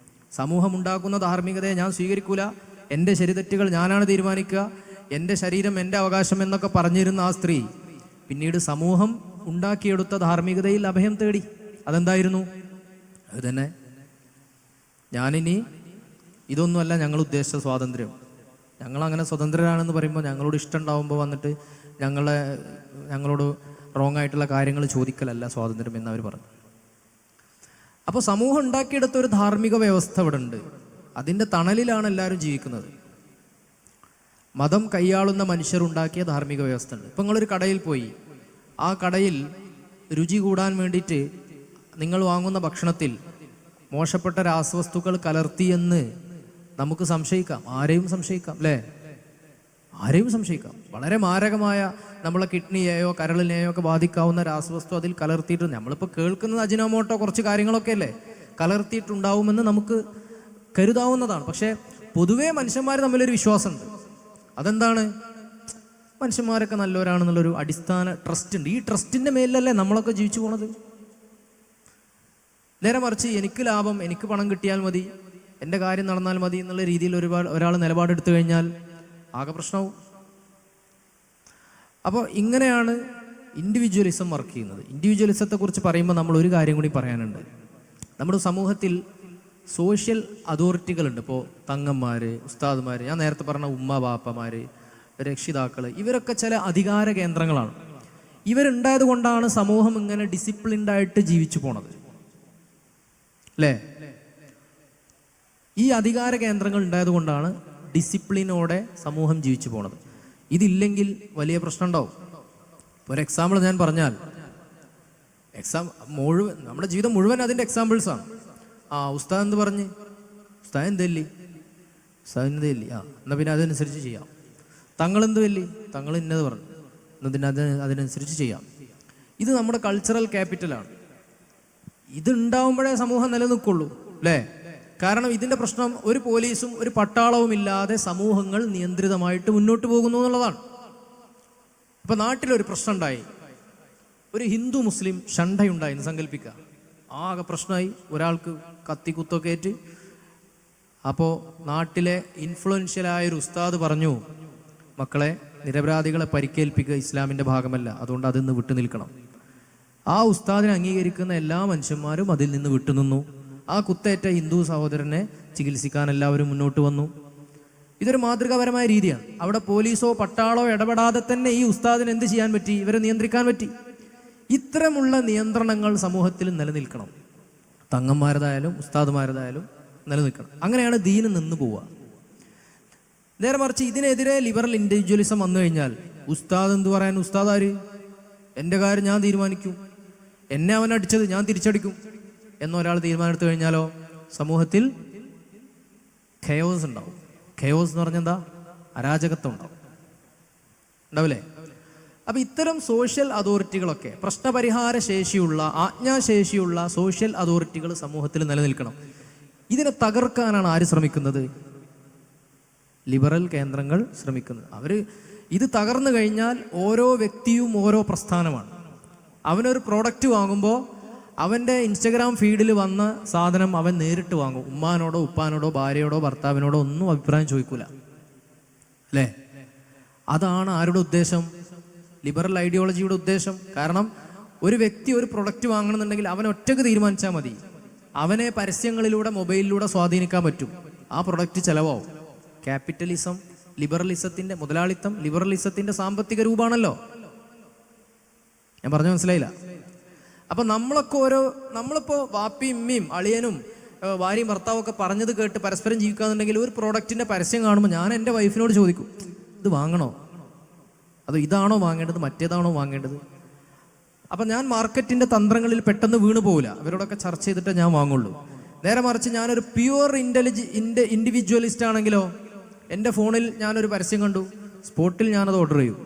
സമൂഹമുണ്ടാക്കുന്ന ധാർമ്മികതയെ ഞാൻ സ്വീകരിക്കൂല, എൻ്റെ ശരിതെറ്റുകൾ ഞാനാണ് തീരുമാനിക്കുക, എൻ്റെ ശരീരം എൻ്റെ അവകാശം എന്നൊക്കെ പറഞ്ഞിരുന്ന ആ സ്ത്രീ പിന്നീട് സമൂഹം ഉണ്ടാക്കിയെടുത്ത ധാർമ്മികതയിൽ അഭയം തേടി. അതെന്തായിരുന്നു? അത് തന്നെ, ഞാനിനി ഇതൊന്നുമല്ല ഞങ്ങൾ ഉദ്ദേശിച്ച സ്വാതന്ത്ര്യം. ഞങ്ങളങ്ങനെ സ്വതന്ത്രരാണെന്ന് പറയുമ്പോൾ ഞങ്ങളോട് ഇഷ്ടം ഉണ്ടാവുമ്പോൾ വന്നിട്ട് ഞങ്ങളോട് റോങ് ആയിട്ടുള്ള കാര്യങ്ങൾ ചോദിക്കലല്ല സ്വാതന്ത്ര്യം എന്നവർ പറഞ്ഞു. അപ്പോൾ സമൂഹം ഉണ്ടാക്കിയെടുത്ത ഒരു ധാർമ്മിക വ്യവസ്ഥ ഇവിടെ ഉണ്ട്. അതിൻ്റെ തണലിലാണ് എല്ലാവരും ജീവിക്കുന്നത്. മതം കൈയാളുന്ന മനുഷ്യരുണ്ടാക്കിയ ധാർമ്മിക വ്യവസ്ഥ ഉണ്ട്. ഇപ്പം നിങ്ങളൊരു കടയിൽ പോയി, ആ കടയിൽ രുചി കൂടാൻ വേണ്ടിയിട്ട് നിങ്ങൾ വാങ്ങുന്ന ഭക്ഷണത്തിൽ മോശപ്പെട്ട രാസവസ്തുക്കൾ കലർത്തിയെന്ന് നമുക്ക് സംശയിക്കാം. ആരെയും സംശയിക്കാം, അല്ലേ? ആരെയും സംശയിക്കാം. വളരെ മാരകമായ നമ്മളെ കിഡ്നിയെയോ കരളിനെയോ ഒക്കെ ബാധിക്കാവുന്ന രാസവസ്തു അതിൽ കലർത്തിയിട്ട്, നമ്മളിപ്പോൾ കേൾക്കുന്നത് അജിനോമോട്ടോ കുറച്ച് കാര്യങ്ങളൊക്കെ അല്ലേ കലർത്തിയിട്ടുണ്ടാവുമെന്ന് നമുക്ക് കരുതാവുന്നതാണ്. പക്ഷേ പൊതുവേ മനുഷ്യന്മാർ തമ്മിലൊരു വിശ്വാസമുണ്ട്. അതെന്താണ്? മനുഷ്യന്മാരൊക്കെ നല്ലവരാണെന്നുള്ളൊരു അടിസ്ഥാന ട്രസ്റ്റ് ഉണ്ട്. ഈ ട്രസ്റ്റിൻ്റെ മേലല്ലേ നമ്മളൊക്കെ ജീവിച്ചു പോണത്. നേരെ മറിച്ച് എനിക്ക് ലാഭം, എനിക്ക് പണം കിട്ടിയാൽ മതി, എൻ്റെ കാര്യം നടന്നാൽ മതി എന്നുള്ള രീതിയിൽ ഒരാൾ നിലപാടെടുത്തു കഴിഞ്ഞാൽ ആകെ പ്രശ്നവും. അപ്പോൾ ഇങ്ങനെയാണ് ഇൻഡിവിജ്വലിസം വർക്ക് ചെയ്യുന്നത്. ഇൻഡിവിജ്വലിസത്തെക്കുറിച്ച് പറയുമ്പോൾ നമ്മൾ ഒരു കാര്യം കൂടി പറയാനുണ്ട്. നമ്മുടെ സമൂഹത്തിൽ സോഷ്യൽ അതോറിറ്റികളുണ്ട്. ഇപ്പോൾ തങ്ങന്മാർ, ഉസ്താദുമാർ, ഞാൻ നേരത്തെ പറഞ്ഞ ഉമ്മ ബാപ്പമാർ, രക്ഷിതാക്കൾ, ഇവരൊക്കെ ചില അധികാര കേന്ദ്രങ്ങളാണ്. ഇവരുണ്ടായത് കൊണ്ടാണ് സമൂഹം ഇങ്ങനെ ഡിസിപ്ലിൻഡായിട്ട് ജീവിച്ചു പോണത്, അല്ലേ? ഈ അധികാര കേന്ദ്രങ്ങൾ ഉണ്ടായത് കൊണ്ടാണ് ഡിസിപ്ലിനോടെ സമൂഹം ജീവിച്ചു പോണത്. ഇതില്ലെങ്കിൽ വലിയ പ്രശ്നം ഉണ്ടാവും. ഒരു എക്സാമ്പിൾ ഞാൻ പറഞ്ഞാൽ, നമ്മുടെ ജീവിതം മുഴുവൻ അതിൻ്റെ എക്സാമ്പിൾസാണ്. ഉസ്താദ് എന്ത് പറഞ്ഞ്, ഉസ്താദ് എന്തല്ലേ, ഉസ്താദ് എന്തല്ലേ, എന്നാൽ പിന്നെ അതനുസരിച്ച് ചെയ്യാം. തങ്ങളെന്ത് വല്ലി, തങ്ങൾ ഇന്നത് പറഞ്ഞു, എന്നാൽ പിന്നെ അതിനനുസരിച്ച് ചെയ്യാം. ഇത് നമ്മുടെ കൾച്ചറൽ ക്യാപിറ്റലാണ്. ഇത് ഉണ്ടാവുമ്പോഴേ സമൂഹം നിലനിൽക്കുള്ളൂ, അല്ലേ? കാരണം ഇതിൻ്റെ പ്രശ്നം ഒരു പോലീസും ഒരു പട്ടാളവും ഇല്ലാതെ സമൂഹങ്ങൾ നിയന്ത്രിതമായിട്ട് മുന്നോട്ട് പോകുന്നു എന്നുള്ളതാണ്. ഇപ്പം നാട്ടിലൊരു പ്രശ്നം ഉണ്ടായി, ഒരു ഹിന്ദു മുസ്ലിം ഷണ്ടയുണ്ടായി എന്ന് സങ്കല്പിക്കുക. ആകെ പ്രശ്നമായി, ഒരാൾക്ക് കത്തിക്കുത്തൊക്കെ ഏറ്റ്. അപ്പോൾ നാട്ടിലെ ഇൻഫ്ലുവൻഷ്യലായൊരു ഉസ്താദ് പറഞ്ഞു, മക്കളെ, നിരപരാധികളെ പരിക്കേൽപ്പിക്കുക ഇസ്ലാമിൻ്റെ ഭാഗമല്ല, അതുകൊണ്ട് അതിൽ നിന്ന് വിട്ടു നിൽക്കണം. ആ ഉസ്താദിനെ അംഗീകരിക്കുന്ന എല്ലാ മനുഷ്യന്മാരും അതിൽ നിന്ന് വിട്ടുനിന്നു. ആ കുത്തേറ്റ ഹിന്ദു സഹോദരനെ ചികിത്സിക്കാൻ എല്ലാവരും മുന്നോട്ട് വന്നു. ഇതൊരു മാതൃകാപരമായ രീതിയാണ്. അവിടെ പോലീസോ പട്ടാളോ ഇടപെടാതെ തന്നെ ഈ ഉസ്താദിന് എന്ത് ചെയ്യാൻ പറ്റി? ഇവരെ നിയന്ത്രിക്കാൻ പറ്റി. ഇത്തരമുള്ള നിയന്ത്രണങ്ങൾ സമൂഹത്തിൽ നിലനിൽക്കണം. തങ്ങന്മാരതായാലും ഉസ്താദുമാരതായാലും നിലനിൽക്കണം. അങ്ങനെയാണ് ദീന് നിന്ന് പോവുക. നേരെ മറിച്ച് ഇതിനെതിരെ ലിബറൽ ഇൻഡിവിജ്വലിസം വന്നു കഴിഞ്ഞാൽ, ഉസ്താദ് എന്ത് പറയാൻ, ഉസ്താദ് ആര്, എൻ്റെ കാര്യം ഞാൻ തീരുമാനിക്കും, എന്നെ അവൻ അടിച്ചത് ഞാൻ തിരിച്ചടിക്കും എന്നൊരാൾ തീരുമാനമെടുത്തു കഴിഞ്ഞാലോ സമൂഹത്തിൽ ഖയോസ് ഉണ്ടാവും. ഖയോസ് എന്ന് പറഞ്ഞാൽ എന്താ? അരാജകത്വം ഉണ്ടാവില്ലേ? അപ്പൊ ഇത്തരം സോഷ്യൽ അതോറിറ്റികളൊക്കെ, പ്രശ്നപരിഹാര ശേഷിയുള്ള, ആജ്ഞാശേഷിയുള്ള സോഷ്യൽ അതോറിറ്റികൾ സമൂഹത്തിൽ നിലനിൽക്കണം. ഇതിനെ തകർക്കാനാണ് ആര് ശ്രമിക്കുന്നത്? ലിബറൽ കേന്ദ്രങ്ങൾ ശ്രമിക്കുന്നത്. ഇത് തകർന്നു കഴിഞ്ഞാൽ ഓരോ വ്യക്തിയും ഓരോ പ്രസ്ഥാനമാണ്. അവനൊരു പ്രോഡക്റ്റ് വാങ്ങുമ്പോൾ അവൻ്റെ ഇൻസ്റ്റഗ്രാം ഫീഡിൽ വന്ന സാധനം അവൻ നേരിട്ട് വാങ്ങും. ഉമ്മാനോടോ ഉപ്പാനോടോ ഭാര്യയോടോ ഭർത്താവിനോടോ ഒന്നും അഭിപ്രായം ചോദിക്കൂല, അല്ലേ? അതാണ് ആരുടെ ഉദ്ദേശം? ലിബറൽ ഐഡിയോളജിയുടെ ഉദ്ദേശം. കാരണം ഒരു വ്യക്തി ഒരു പ്രൊഡക്റ്റ് വാങ്ങണമെന്നുണ്ടെങ്കിൽ അവൻ ഒറ്റയ്ക്ക് തീരുമാനിച്ചാൽ മതി. അവനെ പരസ്യങ്ങളിലൂടെ, മൊബൈലിലൂടെ സ്വാധീനിക്കാൻ പറ്റും. ആ പ്രൊഡക്റ്റ് ചിലവാവും. ക്യാപിറ്റലിസം, ലിബറലിസത്തിൻ്റെ മുതലാളിത്തം, ലിബറലിസത്തിൻ്റെ സാമ്പത്തിക രൂപമാണല്ലോ. ഞാൻ പറഞ്ഞു മനസ്സിലായില്ല? അപ്പൊ നമ്മളിപ്പോ വാപ്പിയും ഉമ്മയും അളിയനും ഭാര്യയും ഭർത്താവും ഒക്കെ പറഞ്ഞത് കേട്ട് പരസ്പരം ജീവിക്കാന്നുണ്ടെങ്കിൽ ഒരു പ്രോഡക്റ്റിന്റെ പരസ്യം കാണുമ്പോൾ ഞാൻ എൻ്റെ വൈഫിനോട് ചോദിക്കും, ഇത് വാങ്ങണോ, അതോ ഇതാണോ വാങ്ങേണ്ടത്, മറ്റേതാണോ വാങ്ങേണ്ടത്? അപ്പൊ ഞാൻ മാർക്കറ്റിന്റെ തന്ത്രങ്ങളിൽ പെട്ടെന്ന് വീണു പോകില്ല. അവരോടൊക്കെ ചർച്ച ചെയ്തിട്ടേ ഞാൻ വാങ്ങുള്ളൂ. നേരെ മറിച്ച് ഞാനൊരു പ്യുവർ ഇൻഡിവിജ്വലിസ്റ്റ് ആണെങ്കിലോ, എൻ്റെ ഫോണിൽ ഞാനൊരു പരസ്യം കണ്ടു, സ്പോട്ടിൽ ഞാനത് ഓർഡർ ചെയ്യും.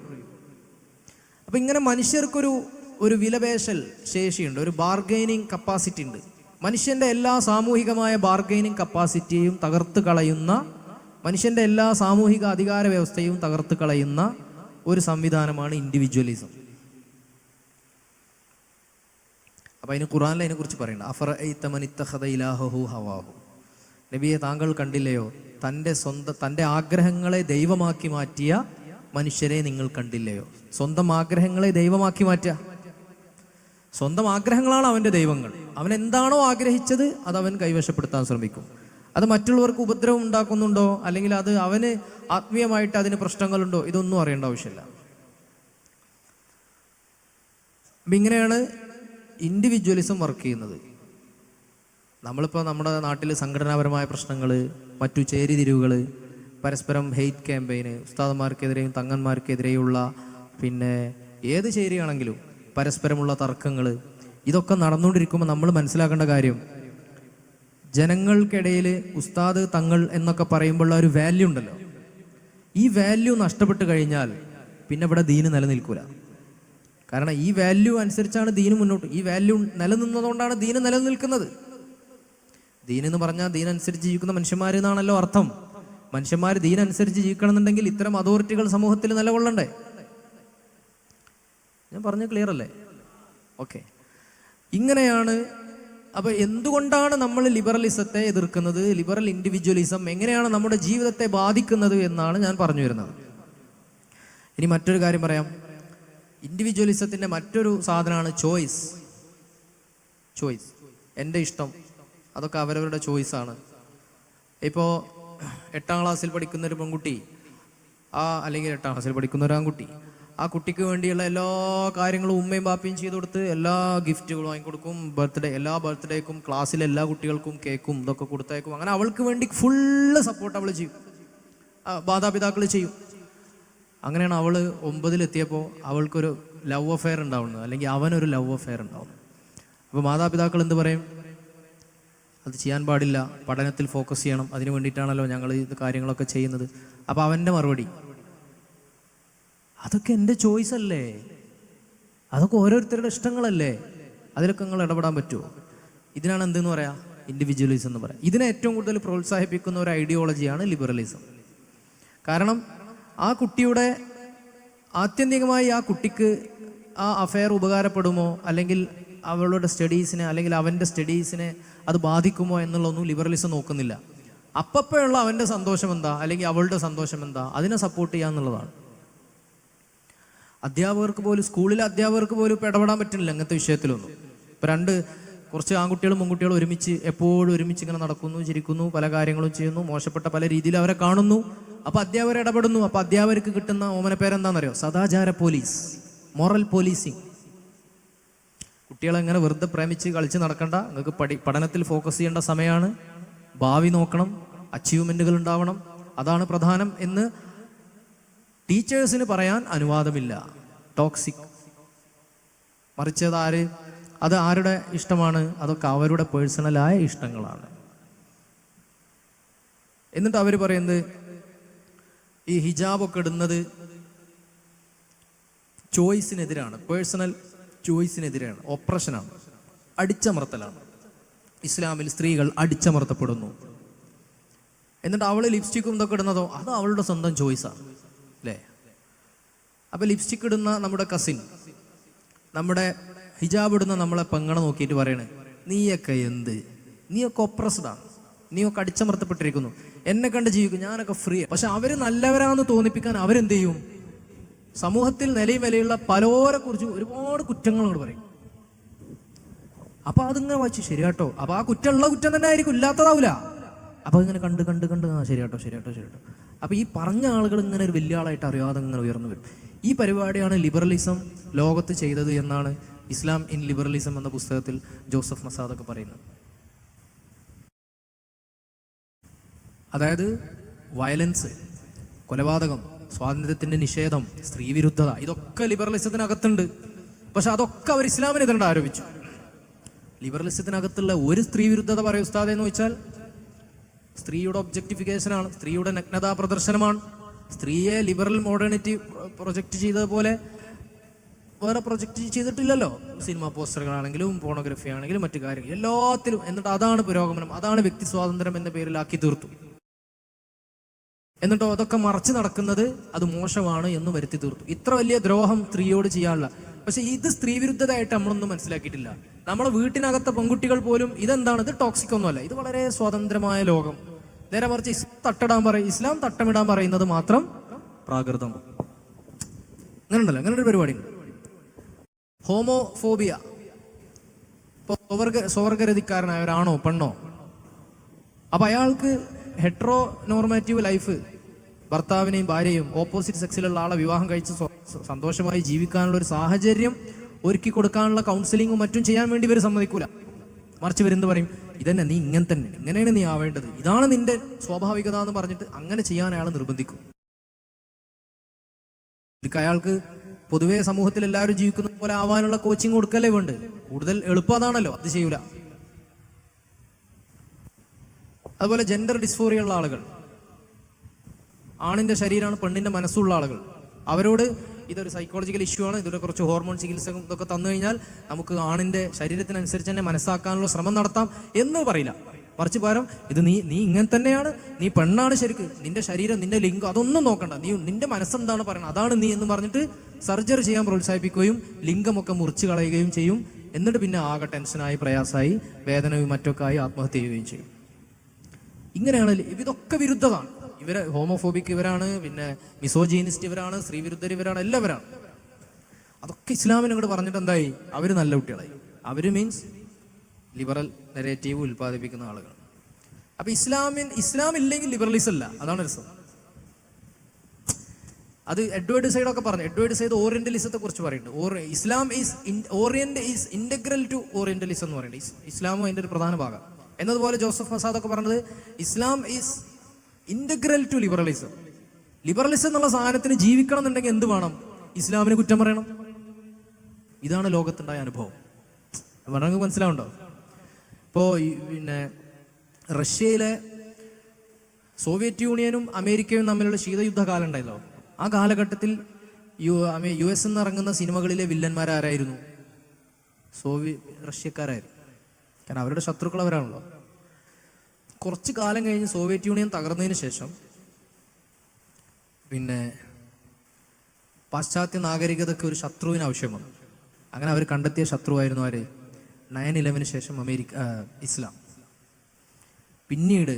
അപ്പൊ ഇങ്ങനെ മനുഷ്യർക്കൊരു വിലപേശൽ ശേഷിയുണ്ട്, ഒരു ബാർഗൈനിങ് കപ്പാസിറ്റി ഉണ്ട്. മനുഷ്യന്റെ എല്ലാ സാമൂഹികമായ ബാർഗൈനിങ് കപ്പാസിറ്റിയെയും തകർത്ത് കളയുന്ന, മനുഷ്യന്റെ എല്ലാ സാമൂഹിക അധികാര വ്യവസ്ഥയും തകർത്ത് കളയുന്ന ഒരു സംവിധാനമാണ് ഇൻഡിവിജ്വലിസം. അപ്പൊ അതിന് ഖുർആനിൽ അതിനെക്കുറിച്ച് പറയണ്ട. നബിയെ, താങ്കൾ കണ്ടില്ലയോ തൻ്റെ ആഗ്രഹങ്ങളെ ദൈവമാക്കി മാറ്റിയ മനുഷ്യരെ നിങ്ങൾ കണ്ടില്ലയോ? സ്വന്തം ആഗ്രഹങ്ങളെ ദൈവമാക്കി മാറ്റുക. സ്വന്തം ആഗ്രഹങ്ങളാണ് അവൻ്റെ ദൈവങ്ങൾ. അവൻ എന്താണോ ആഗ്രഹിച്ചത് അത് അവൻ കൈവശപ്പെടുത്താൻ ശ്രമിക്കും. അത് മറ്റുള്ളവർക്ക് ഉപദ്രവം ഉണ്ടാക്കുന്നുണ്ടോ, അല്ലെങ്കിൽ അത് അവന് ആത്മീയമായിട്ട് അതിന് പ്രശ്നങ്ങളുണ്ടോ, ഇതൊന്നും അറിയേണ്ട ആവശ്യമില്ല. അപ്പം ഇങ്ങനെയാണ് ഇൻഡിവിജ്വലിസം വർക്ക് ചെയ്യുന്നത്. നമ്മളിപ്പോൾ നമ്മുടെ നാട്ടിൽ സംഘടനാപരമായ പ്രശ്നങ്ങൾ, മറ്റു ചേരിതിരിവുകൾ, പരസ്പരം ഹെയ്റ്റ് ക്യാമ്പയിന്, ഉസ്താദന്മാർക്കെതിരെയും തങ്ങന്മാർക്കെതിരെയുള്ള, പിന്നെ ഏത് ചേരിയാണെങ്കിലും പരസ്പരമുള്ള തർക്കങ്ങൾ, ഇതൊക്കെ നടന്നുകൊണ്ടിരിക്കുമ്പോൾ നമ്മൾ മനസ്സിലാക്കേണ്ട കാര്യം, ജനങ്ങൾക്കിടയിൽ ഉസ്താദ് തങ്ങൾ എന്നൊക്കെ പറയുമ്പോഴുള്ള ഒരു വാല്യൂ ഉണ്ടല്ലോ, ഈ വാല്യൂ നഷ്ടപ്പെട്ട് കഴിഞ്ഞാൽ പിന്നെ ഇവിടെ ദീന് നിലനിൽക്കൂല. കാരണം ഈ വാല്യൂ അനുസരിച്ചാണ് ദീന് മുന്നോട്ട്. ഈ വാല്യൂ നിലനിന്നതുകൊണ്ടാണ് ദീന് നിലനിൽക്കുന്നത്. ദീനെന്ന് പറഞ്ഞാൽ ദീനനുസരിച്ച് ജീവിക്കുന്ന മനുഷ്യന്മാർ എന്നാണല്ലോ അർത്ഥം. മനുഷ്യന്മാർ ദീനനുസരിച്ച് ജീവിക്കണം എന്നുണ്ടെങ്കിൽ ഇത്തരം അതോറിറ്റികൾ സമൂഹത്തിൽ നിലകൊള്ളണ്ടേ? ഞാൻ പറഞ്ഞ ക്ലിയർ അല്ലേ? ഓക്കെ. ഇങ്ങനെയാണ്. അപ്പൊ എന്തുകൊണ്ടാണ് നമ്മൾ ലിബറലിസത്തെ എതിർക്കുന്നത്? ലിബറൽ ഇൻഡിവിജ്വലിസം എങ്ങനെയാണ് നമ്മുടെ ജീവിതത്തെ ബാധിക്കുന്നത് എന്നാണ് ഞാൻ പറഞ്ഞു വരുന്നത്. ഇനി മറ്റൊരു കാര്യം പറയാം. ഇൻഡിവിജ്വലിസത്തിന്റെ മറ്റൊരു സാധനമാണ് ചോയ്സ്. എൻ്റെ ഇഷ്ടം, അതൊക്കെ അവരവരുടെ ചോയ്സാണ്. ഇപ്പോൾ 8ാം ക്ലാസ്സിൽ പഠിക്കുന്ന ഒരു പെൺകുട്ടി അല്ലെങ്കിൽ 8ാം ക്ലാസ്സിൽ പഠിക്കുന്ന ഒരു ആൺകുട്ടി, ആ കുട്ടിക്ക് വേണ്ടിയുള്ള എല്ലാ കാര്യങ്ങളും ഉമ്മയും ബാപ്പയും ചെയ്തു കൊടുത്ത് എല്ലാ ഗിഫ്റ്റുകളും വാങ്ങിക്കൊടുക്കും. എല്ലാ ബർത്ത്ഡേക്കും ക്ലാസ്സിലെ എല്ലാ കുട്ടികൾക്കും കേക്കും ഇതൊക്കെ കൊടുത്തേക്കും. അങ്ങനെ അവൾക്ക് വേണ്ടി ഫുള്ള് സപ്പോർട്ട് അവൾ ചെയ്യും, മാതാപിതാക്കൾ ചെയ്യും. അങ്ങനെയാണ് അവൾ 9ലെത്തിയപ്പോൾ അവൾക്കൊരു ലവ് അഫെയർ ഉണ്ടാവുന്നത്, അല്ലെങ്കിൽ അവനൊരു ലവ് അഫെയർ ഉണ്ടാവുന്നത്. അപ്പോൾ മാതാപിതാക്കൾ എന്ത് പറയും? അത് ചെയ്യാൻ പാടില്ല, പഠനത്തിൽ ഫോക്കസ് ചെയ്യണം, അതിന് വേണ്ടിയിട്ടാണല്ലോ ഞങ്ങൾ ഇത് കാര്യങ്ങളൊക്കെ ചെയ്യുന്നത്. അപ്പോൾ അവൻ്റെ മറുപടി, അതൊക്കെ എൻ്റെ ചോയ്സ് അല്ലേ, അതൊക്കെ ഓരോരുത്തരുടെ ഇഷ്ടങ്ങളല്ലേ, അതിലൊക്കെ നിങ്ങൾ ഇടപെടാൻ പറ്റുമോ? ഇതിനാണ് എന്തെന്ന് പറയാം, ഇൻഡിവിജ്വലിസം എന്ന് പറയാം. ഇതിനെ ഏറ്റവും കൂടുതൽ പ്രോത്സാഹിപ്പിക്കുന്ന ഒരു ഐഡിയോളജിയാണ് ലിബറലിസം. കാരണം ആ കുട്ടിയുടെ ആത്യന്തികമായി ആ കുട്ടിക്ക് ആ അഫെയർ ഉപകാരപ്പെടുമോ, അല്ലെങ്കിൽ അവളുടെ സ്റ്റഡീസിനെ അല്ലെങ്കിൽ അവൻ്റെ സ്റ്റഡീസിനെ അത് ബാധിക്കുമോ എന്നുള്ളതൊന്നും ലിബറലിസം നോക്കുന്നില്ല. അപ്പപ്പോഴുള്ള അവൻ്റെ സന്തോഷം എന്താ, അല്ലെങ്കിൽ അവളുടെ സന്തോഷം എന്താ, അതിനെ സപ്പോർട്ട് ചെയ്യുക എന്നുള്ളതാണ്. അധ്യാപകർക്ക് പോലും, സ്കൂളിലെ അധ്യാപകർക്ക് പോലും ഇപ്പോൾ ഇടപെടാൻ പറ്റുന്നില്ല അങ്ങനത്തെ വിഷയത്തിലൊന്നും. ഇപ്പോൾ കുറച്ച് ആൺകുട്ടികളും പെൺകുട്ടികളും എപ്പോഴും ഒരുമിച്ച് ഇങ്ങനെ നടക്കുന്നു, ചിരിക്കുന്നു, പല കാര്യങ്ങളും ചെയ്യുന്നു, മോശപ്പെട്ട പല രീതിയിൽ അവരെ കാണുന്നു. അപ്പോൾ അധ്യാപകർ ഇടപെടുന്നു. അപ്പോൾ അധ്യാപകർക്ക് കിട്ടുന്ന ഓമന പേരെന്താണെന്നറിയോ? സദാചാര പോലീസ്, മോറൽ പോലീസിങ്. കുട്ടികളെ ഇങ്ങനെ വെറുതെ പ്രേമിച്ച് കളിച്ച് നടക്കണ്ട, നിങ്ങൾക്ക് പഠനത്തിൽ ഫോക്കസ് ചെയ്യേണ്ട സമയമാണ്, ഭാവി നോക്കണം, അച്ചീവ്മെൻറ്റുകൾ ഉണ്ടാവണം, അതാണ് പ്രധാനം എന്ന് ടീച്ചേഴ്സിന് പറയാൻ അനുവാദമില്ല. ടോക്സിക്. മറിച്ച് അത് ആരുടെ ഇഷ്ടമാണ്? അതൊക്കെ അവരുടെ പേഴ്സണലായ ഇഷ്ടങ്ങളാണ്. എന്നിട്ട് അവർ പറയുന്നത് ഈ ഹിജാബൊക്കെ ഇടുന്നത് ചോയ്സിനെതിരാണ്, പേഴ്സണൽ ചോയ്സിനെതിരാണ്, ഓപ്പറേഷനാണ്, അടിച്ചമർത്തലാണ്. ഇസ്ലാമിൽ സ്ത്രീകൾ അടിച്ചമർത്തപ്പെടുന്നു. എന്നിട്ട് അവൾ ലിപ്സ്റ്റിക്കും ഇതൊക്കെ ഇടുന്നതോ അത് അവളുടെ സ്വന്തം ചോയ്സാണ് അല്ലേ? അപ്പോൾ ലിപ്സ്റ്റിക് ഇടുന്ന നമ്മുടെ കസിൻ, നമ്മുടെ ഹിജാബ് ഇടുന്ന നമ്മളെ പെങ്ങളെ നോക്കിയിട്ട് പറയണേ, നീയൊക്കെ എന്ത്, നീയൊക്കെ ഒപ്രസ്ഡാണ്, നീയൊക്കെ അടിച്ചമർത്തപ്പെട്ടിരിക്കുന്നു, എന്നെ കണ്ട് ജീവിക്കും, ഞാനൊക്കെ ഫ്രീ. പക്ഷെ അവർ നല്ലവരാന്ന് തോന്നിപ്പിക്കാൻ അവരെന്ത് ചെയ്യും? സമൂഹത്തിൽ നിലയും വിലയുള്ള പലരെ കുറിച്ച് ഒരുപാട് കുറ്റങ്ങളോട് പറയും. അപ്പൊ അതിങ്ങനെ വായിച്ചു ശരിയാട്ടോ, അപ്പൊ ആ കുറ്റമുള്ള കുറ്റം തന്നെ ആയിരിക്കും, ഇല്ലാത്തതാവില്ല. അപ്പൊ ഇങ്ങനെ കണ്ട് കണ്ട് കണ്ട് ശരിയാട്ടോ. അപ്പൊ ഈ പറഞ്ഞ ആളുകൾ ഇങ്ങനെ ഒരു വലിയ ആളായിട്ട് അറിയാതെ ഇങ്ങനെ ഉയർന്നു വരും. ഈ പരിപാടിയാണ് ലിബറലിസം ലോകത്ത് ചെയ്തത് എന്നാണ് ഇസ്ലാം ഇൻ ലിബറലിസം എന്ന പുസ്തകത്തിൽ ജോസഫ് മസാദൊക്കെ പറയുന്നത്. അതായത് വയലൻസ്, കൊലപാതകം, സ്വാതന്ത്ര്യത്തിന്റെ നിഷേധം, സ്ത്രീ വിരുദ്ധത, ഇതൊക്കെ ലിബറലിസത്തിനകത്തുണ്ട്. പക്ഷെ അതൊക്കെ അവർ ഇസ്ലാമിനെതിരെ ആരോപിച്ചു. ലിബറലിസത്തിനകത്തുള്ള ഒരു സ്ത്രീ വിരുദ്ധത പറയും ഉസ്താദ് എന്ന് വെച്ചാൽ സ്ത്രീയുടെ ഒബ്ജക്ടിഫിക്കേഷനാണ്, സ്ത്രീയുടെ നഗ്നതാ പ്രദർശനമാണ്. സ്ത്രീയെ ലിബറൽ മോഡേണിറ്റി പ്രൊജക്റ്റ് ചെയ്തതുപോലെ വേറെ പ്രൊജക്റ്റ് ചെയ്തിട്ടില്ലല്ലോ. സിനിമ പോസ്റ്ററുകളാണെങ്കിലും പോണോഗ്രഫി ആണെങ്കിലും മറ്റു കാര്യങ്ങൾ എല്ലാത്തിലും. എന്നിട്ട് അതാണ് പുരോഗമനം, അതാണ് വ്യക്തി സ്വാതന്ത്ര്യം എന്ന പേരിലാക്കി തീർത്തു. എന്നിട്ടോ അതൊക്കെ മറച്ചു നടക്കുന്നത് അത് മോശമാണ് എന്ന് വരുത്തി തീർത്തു. ഇത്ര വലിയ ദ്രോഹം സ്ത്രീയോട് ചെയ്യാനുള്ള. പക്ഷെ ഇത് സ്ത്രീ വിരുദ്ധതയായിട്ട് നമ്മളൊന്നും മനസ്സിലാക്കിയിട്ടില്ല. നമ്മളെ വീട്ടിനകത്തെ പെൺകുട്ടികൾ പോലും ഇതെന്താണ്, ഇത് ടോക്സിക് ഒന്നുമല്ല, ഇത് വളരെ സ്വതന്ത്രമായ ലോകം. നേരെ മറിച്ച് ഇസ്ലാം തട്ടമിടാൻ പറയുന്നത് മാത്രം പ്രാകൃതം. അങ്ങനെ ഉണ്ടല്ലോ, അങ്ങനെ ഒരു പരിപാടി. ഹോമോഫോബിയ. ഇപ്പൊ സ്വർഗരതിക്കാരനായ ഒരാണോ പെണ്ണോ, അപ്പൊ അയാൾക്ക് ഹെട്രോ നോർമാറ്റീവ് ലൈഫ്, ഭർത്താവിനെയും ഭാര്യയും ഓപ്പോസിറ്റ് സെക്സിലുള്ള ആളെ വിവാഹം കഴിച്ച് സന്തോഷമായി ജീവിക്കാനുള്ള ഒരു സാഹചര്യം ഒരുക്കി കൊടുക്കാനുള്ള കൗൺസിലിങ്ങും മറ്റും ചെയ്യാൻ വേണ്ടി ഇവർ സമ്മതിക്കൂല. മറിച്ച് ഇവരെന്ത് പറയും, ഇതന്നെ നീ ഇങ്ങനെ തന്നെ, ഇങ്ങനെയാണ് നീ ആവേണ്ടത്, ഇതാണ് നിന്റെ സ്വാഭാവികത എന്ന് പറഞ്ഞിട്ട് അങ്ങനെ ചെയ്യാൻ അയാൾ നിർബന്ധിക്കും. അയാൾക്ക് പൊതുവെ സമൂഹത്തിൽ എല്ലാവരും ജീവിക്കുന്ന പോലെ ആവാനുള്ള കോച്ചിങ് കൊടുക്കല്ലേ വേണ്ട. കൂടുതൽ എളുപ്പം അതാണല്ലോ, അത് ചെയ്യൂല. അതുപോലെ ജെൻഡർ ഡിസ്ഫോറിയ ഉള്ള ആളുകൾ, ആണിന്റെ ശരീരമാണ് പെണ്ണിന്റെ മനസ്സുള്ള ആളുകൾ, അവരോട് ഇതൊരു സൈക്കോളജിക്കൽ ഇഷ്യൂ ആണ്, ഇതിലൂടെ കുറച്ച് ഹോർമോൺ ചികിത്സ ഇതൊക്കെ തന്നു കഴിഞ്ഞാൽ നമുക്ക് ആണിന്റെ ശരീരത്തിനനുസരിച്ച് തന്നെ മനസ്സാക്കാനുള്ള ശ്രമം നടത്താം എന്ന് പറയില്ല. മറിച്ച് പകരം ഇത് നീ ഇങ്ങനെ തന്നെയാണ്, നീ പെണ്ണാണ്, ശരിക്ക് നിന്റെ ശരീരം, നിന്റെ ലിംഗം അതൊന്നും നോക്കണ്ട, നിന്റെ മനസ്സെന്താണ് പറയുന്നത് അതാണ് നീ എന്ന് പറഞ്ഞിട്ട് സർജറി ചെയ്യാൻ പ്രോത്സാഹിപ്പിക്കുകയും ലിംഗമൊക്കെ മുറിച്ച് കളയുകയും ചെയ്യും. എന്നിട്ട് പിന്നെ ആകെ ടെൻഷനായി, പ്രയാസമായി, വേദനയും മറ്റൊക്കെ ആയി ആത്മഹത്യ ചെയ്യുകയും ചെയ്യും. ഇങ്ങനെയാണ്. ഇതൊക്കെ വിരുദ്ധതാണ്. ഇവര് ഹോമോഫോബിക് ഇവരാണ്, പിന്നെ മിസോജീനിസ്റ്റ് ഇവരാണ്, സ്ത്രീ വിരുദ്ധർ ഇവരാണ്, എല്ലാവരാണ്. അതൊക്കെ ഇസ്ലാമിനെ അങ്ങോട്ട് പറഞ്ഞിട്ട് എന്തായി, അവര് നല്ല കുട്ടികളായി. അവര് മീൻസ് ലിബറൽ നെറേറ്റീവ് ഉൽപ്പാദിപ്പിക്കുന്ന ആളുകൾ. അപ്പൊ ഇസ്ലാം ഇല്ലെങ്കിൽ ലിബറലിസം അല്ല. അതാണ് രസം. അത് എഡ്വേർഡ് സൈഡൊക്കെ പറഞ്ഞു. എഡ്വേർഡ് സൈഡ് ഓറിയന്റലിസത്തെ കുറിച്ച് പറയുന്നുണ്ട്. Islam is orient is integral to orientalism എന്ന് പറയുന്നത്. ഇസ്ലാമും അതിന്റെ ഒരു പ്രധാന ഭാഗം എന്നതുപോലെ ജോസഫ് മസാദൊക്കെ പറഞ്ഞത് Islam is integral to liberalism. Liberalism എന്നുള്ള സാധനത്തിന് ജീവിക്കണം എന്നുണ്ടെങ്കിൽ എന്ത് വേണം? ഇസ്ലാമിനെ കുറ്റം പറയണം. ഇതാണ് ലോകത്തുണ്ടായ അനുഭവം. പറഞ്ഞെങ്കിൽ മനസ്സിലാവുണ്ടോ? ഇപ്പോൾ പിന്നെ റഷ്യയിലെ സോവിയറ്റ് യൂണിയനും അമേരിക്കയും തമ്മിലുള്ള ശീതയുദ്ധകാലം ഉണ്ടായല്ലോ. ആ കാലഘട്ടത്തിൽ US എന്ന് ഇറങ്ങുന്ന സിനിമകളിലെ വില്ലന്മാരാരായിരുന്നു? റഷ്യക്കാരായിരുന്നു. കാരണം അവരുടെ ശത്രുക്കൾ അവരാണല്ലോ. കുറച്ച് കാലം കഴിഞ്ഞ് സോവിയറ്റ് യൂണിയൻ തകർന്നതിന് ശേഷം പിന്നെ പാശ്ചാത്യ നാഗരികതയ്ക്ക് ഒരു ശത്രുവിന് ആവശ്യം വന്നു. അങ്ങനെ അവർ കണ്ടെത്തിയ ശത്രുവായിരുന്നു ആര്? 9/11 ശേഷം ഇസ്ലാം. പിന്നീട്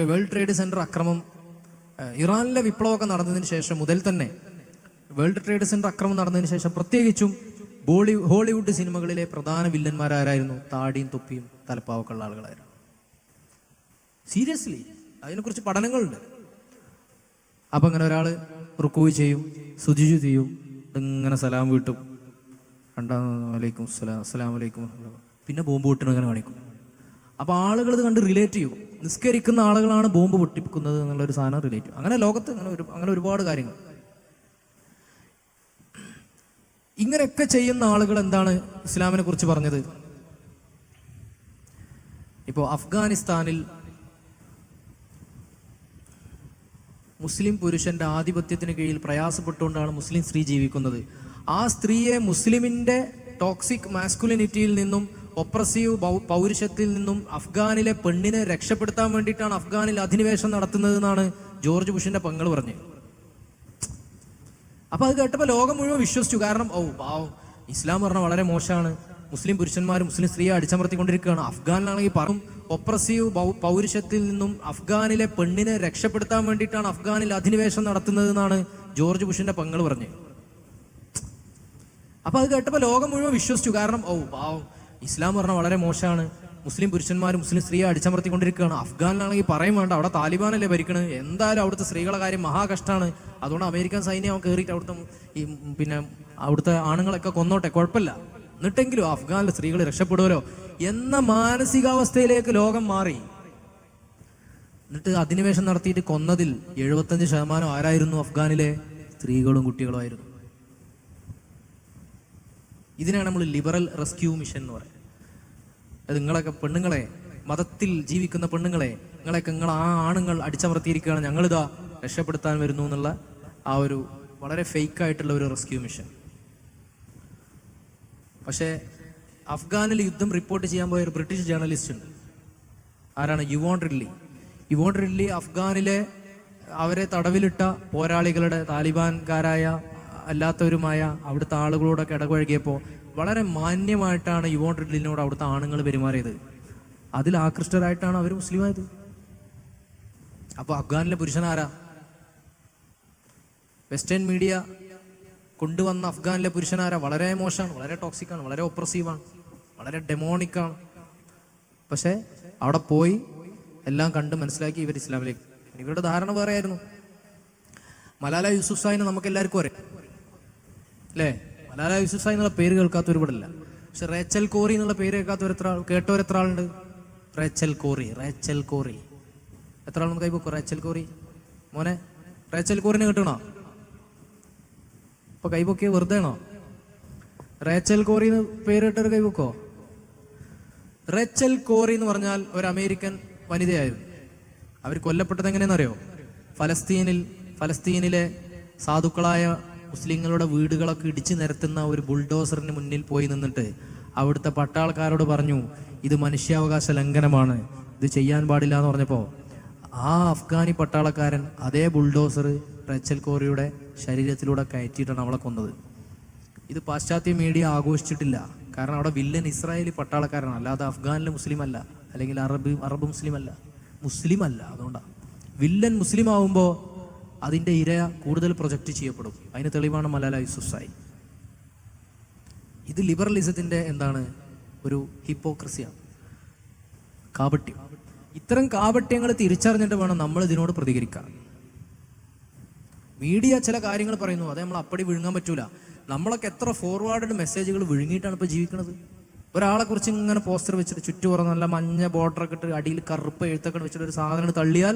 വേൾഡ് ട്രേഡ് സെന്റർ അക്രമം, ഇറാനിലെ വിപ്ലവമൊക്കെ നടന്നതിന് ശേഷം മുതൽ തന്നെ വേൾഡ് ട്രേഡ് സെന്റർ അക്രമം നടന്നതിന് ശേഷം പ്രത്യേകിച്ചും ഹോളിവുഡ് സിനിമകളിലെ പ്രധാന വില്ലന്മാരായിരുന്നു താടിയും തൊപ്പിയും തലപ്പാവൊക്കെ ഉള്ള ആളുകളായിരുന്നു. സീരിയസ്ലി അതിനെക്കുറിച്ച് പഠനങ്ങളുണ്ട്. അപ്പം അങ്ങനെ ഒരാൾ റുക്കൂ ചെയ്യും, സുജുജു ചെയ്യും, ഇങ്ങനെ സലാം വീട്ടും, വലൈക്കും അസ്സലാം വലൈക്കും, പിന്നെ ബോംബ് പൊട്ടണം അങ്ങനെ കാണിക്കും. അപ്പോൾ ആളുകൾ ഇത് കണ്ട് റിലേറ്റ് ചെയ്യും. നിസ്കരിക്കുന്ന ആളുകളാണ് ബോംബ് പൊട്ടിക്കുന്നത് എന്നുള്ളൊരു സാധനം റിലേറ്റ് ചെയ്യും. അങ്ങനെ ലോകത്ത് അങ്ങനെ ഒരുപാട് കാര്യങ്ങൾ. ഇങ്ങനെയൊക്കെ ചെയ്യുന്ന ആളുകൾ എന്താണ് ഇസ്ലാമിനെ കുറിച്ച് പറഞ്ഞത്? ഇപ്പോൾ അഫ്ഗാനിസ്ഥാനിൽ മുസ്ലിം പുരുഷന്റെ ആധിപത്യത്തിന് കീഴിൽ പ്രയാസപ്പെട്ടുകൊണ്ടാണ് മുസ്ലിം സ്ത്രീ ജീവിക്കുന്നത്. ആ സ്ത്രീയെ മുസ്ലിമിന്റെ ടോക്സിക് മാസ്കുലിനിറ്റിയിൽ നിന്നും ഒപ്രസീവ് പൗരുഷത്തിൽ നിന്നും അഫ്ഗാനിലെ പെണ്ണിനെ രക്ഷപ്പെടുത്താൻ വേണ്ടിയിട്ടാണ് അഫ്ഗാനിൽ അധിനിവേശം നടത്തുന്നത് എന്നാണ് ജോർജ് ബുഷിന്റെ പെങ്ങൾ പറഞ്ഞത്. അപ്പൊ അത് കേട്ടപ്പോൾ ലോകം മുഴുവൻ വിശ്വസിച്ചു. കാരണം ഇസ്ലാം പറഞ്ഞാൽ വളരെ മോശമാണ്, മുസ്ലിം പുരുഷന്മാർ മുസ്ലിം സ്ത്രീയെ അടിച്ചമർത്തിക്കൊണ്ടിരിക്കുകയാണ്. അഫ്ഗാനിലാണെങ്കിൽ പറയും ഒപ്രസീവ് പൗരുഷത്തിൽ നിന്നും അഫ്ഗാനിലെ പെണ്ണിനെ രക്ഷപ്പെടുത്താൻ വേണ്ടിയിട്ടാണ് അഫ്ഗാനിൽ അധിനിവേശം നടത്തുന്നത് എന്നാണ് ജോർജ് ബുഷിന്റെ പെങ്ങൾ പറഞ്ഞത്. അപ്പൊ അത് കേട്ടപ്പോൾ ലോകം മുഴുവൻ വിശ്വസിച്ചു. കാരണം ഇസ്ലാം പറഞ്ഞാൽ വളരെ മോശമാണ്, മുസ്ലിം പുരുഷന്മാർ മുസ്ലിം സ്ത്രീയെ അടിച്ചമർത്തിക്കൊണ്ടിരിക്കുകയാണ്. അഫ്ഗാനിലാണെങ്കിൽ പറയും വേണ്ട, അവിടെ താലിബാനല്ലേ ഭരിക്കണത്, എന്തായാലും അവിടുത്തെ സ്ത്രീകളുടെ കാര്യം മഹാകഷ്ടമാണ്, അതുകൊണ്ട് അമേരിക്കൻ സൈന്യം കയറിയിട്ട് അവിടുത്തെ അവിടുത്തെ ആണുങ്ങളൊക്കെ കൊന്നോട്ടെ, കുഴപ്പമില്ല, എന്നിട്ടെങ്കിലും അഫ്ഗാനിലെ സ്ത്രീകൾ രക്ഷപ്പെടുമല്ലോ എന്ന മാനസികാവസ്ഥയിലേക്ക് ലോകം മാറി. എന്നിട്ട് അധിനിവേശം നടത്തിയിട്ട് കൊന്നതിൽ 75% ആരായിരുന്നു? അഫ്ഗാനിലെ സ്ത്രീകളും കുട്ടികളും ആയിരുന്നു. ഇതിനാണ് നമ്മൾ ലിബറൽ റെസ്ക്യൂ മിഷൻ എന്ന് പറയുന്നത്. അത് നിങ്ങളൊക്കെ പെണ്ണുങ്ങളെ, മതത്തിൽ ജീവിക്കുന്ന പെണ്ണുങ്ങളെ, നിങ്ങൾ ആ ആണുങ്ങൾ അടിച്ചമർത്തിയിരിക്കുകയാണ്, ഞങ്ങളിതാ രക്ഷപ്പെടുത്താൻ വരുന്നു എന്നുള്ള ആ ഒരു വളരെ ഫേക്കായിട്ടുള്ള ഒരു റെസ്ക്യൂ മിഷൻ. പക്ഷേ അഫ്ഗാനിൽ യുദ്ധം റിപ്പോർട്ട് ചെയ്യാൻ പോയ ഒരു ബ്രിട്ടീഷ് ജേർണലിസ്റ്റ് ഉണ്ട്. ആരാണ്? യുവോൺ റിഡ്ലി അഫ്ഗാനിലെ അവരെ തടവിലിട്ട പോരാളികളുടെ, താലിബാൻകാരായ അല്ലാത്തവരുമായ അവിടുത്തെ ആളുകളോടൊക്കെ ഇടപഴകിയപ്പോൾ വളരെ മാന്യമായിട്ടാണ് യുവോൺ റിഡ്ലിനോട് അവിടുത്തെ ആണുങ്ങൾ പെരുമാറിയത്. അതിൽ ആകൃഷ്ടരായിട്ടാണ് അവർ മുസ്ലിമായത്. അപ്പോൾ അഫ്ഗാനിലെ പുരുഷനാരാ? വെസ്റ്റേൺ മീഡിയ കൊണ്ടുവന്ന അഫ്ഗാനിലെ പുരുഷനാരാ? വളരെ മോശമാണ്, വളരെ ടോക്സിക്കാണ്, വളരെ ഒപ്രസീവാണ്, വളരെ ഡെമോണിക്കാണ്. പക്ഷേ അവിടെ പോയി എല്ലാം കണ്ട് മനസ്സിലാക്കി ഇവർ ഇസ്ലാമിലേക്ക്. ഇവരുടെ ധാരണ വേറെ ആയിരുന്നു. മലാല യൂസുഫ്സായിനെ നമുക്ക് എല്ലാവർക്കും അറിയാം അല്ലേ? മലാല യൂസുഫ്സായി എന്നുള്ള പേര് കേൾക്കാത്ത ഒരുപാടില്ല. പക്ഷെ റേച്ചൽ കോറി എന്നുള്ള പേര് കേട്ടവരെത്ര ആളുണ്ട്? റേച്ചൽ കോറി എത്ര ആളൊന്ന് കൈബുക്കോ? റേച്ചൽ കോറി മോനെ, റേച്ചൽ കോറിനെ കിട്ടണോ? ഇപ്പൊ കൈബുക്കിയ വെറുതെ ആണോ? റേച്ചൽ കോറി എന്ന് പേരിട്ടൊരു കൈബുക്കോ? റേച്ചൽ കോറി എന്ന് പറഞ്ഞാൽ ഒരു അമേരിക്കൻ വനിതയായിരുന്നു. അവർ കൊല്ലപ്പെട്ടത് എങ്ങനെയെന്നറിയോ? ഫലസ്തീനിലെ സാധുക്കളായ മുസ്ലിങ്ങളുടെ വീടുകളൊക്കെ ഇടിച്ചു നിരത്തുന്ന ഒരു ബുൾഡോസറിന് മുന്നിൽ പോയി നിന്നിട്ട് അവിടുത്തെ പട്ടാളക്കാരോട് പറഞ്ഞു, ഇത് മനുഷ്യാവകാശ ലംഘനമാണ്, ഇത് ചെയ്യാൻ പാടില്ല എന്ന് പറഞ്ഞപ്പോൾ ആ അഫ്ഗാനി പട്ടാളക്കാരൻ അതേ ബുൾഡോസർ റേച്ചൽ കോറിയുടെ ശരീരത്തിലൂടെ കയറ്റിയിട്ടാണ് അവളെ കൊന്നത്. ഇത് പാശ്ചാത്യ മീഡിയ ആഘോഷിച്ചിട്ടില്ല. കാരണം അവിടെ വില്ലൻ ഇസ്രായേലി പട്ടാളക്കാരനാണ്, അല്ലാതെ അഫ്ഗാനിലെ മുസ്ലിം അല്ല, അല്ലെങ്കിൽ അറബ് മുസ്ലിം അല്ല. അതുകൊണ്ടാണ് വില്ലൻ മുസ്ലിം ആവുമ്പോൾ അതിൻ്റെ ഇര കൂടുതൽ പ്രൊജക്റ്റ് ചെയ്യപ്പെടും. അതിന് തെളിവാണ് മലാല യൂസുഫ്സായി. ഇത് ലിബറലിസത്തിൻ്റെ എന്താണ്? ഒരു ഹിപ്പോക്രസിയാണ്, കാപട്യം. ഇത്തരം കാപട്യങ്ങൾ തിരിച്ചറിഞ്ഞിട്ട് വേണം നമ്മൾ ഇതിനോട് പ്രതികരിക്കാൻ. മീഡിയ ചില കാര്യങ്ങൾ പറയുന്നു, അത് നമ്മൾ അപ്പടി വിഴുങ്ങാൻ പറ്റൂല. നമ്മളൊക്കെ എത്ര ഫോർവേഡ് മെസ്സേജുകൾ വിഴുങ്ങിയിട്ടാണ് ഇപ്പോൾ ജീവിക്കുന്നത്. ഒരാളെ കുറിച്ച് ഇങ്ങനെ പോസ്റ്റർ വെച്ചിട്ട് ചുറ്റുപുറം നല്ല മഞ്ഞ ബോർഡറൊക്കെ ഇട്ട് അടിയിൽ കറുപ്പ് എഴുത്തൊക്കെ വെച്ചിട്ട് ഒരു സാധനം തള്ളിയാൽ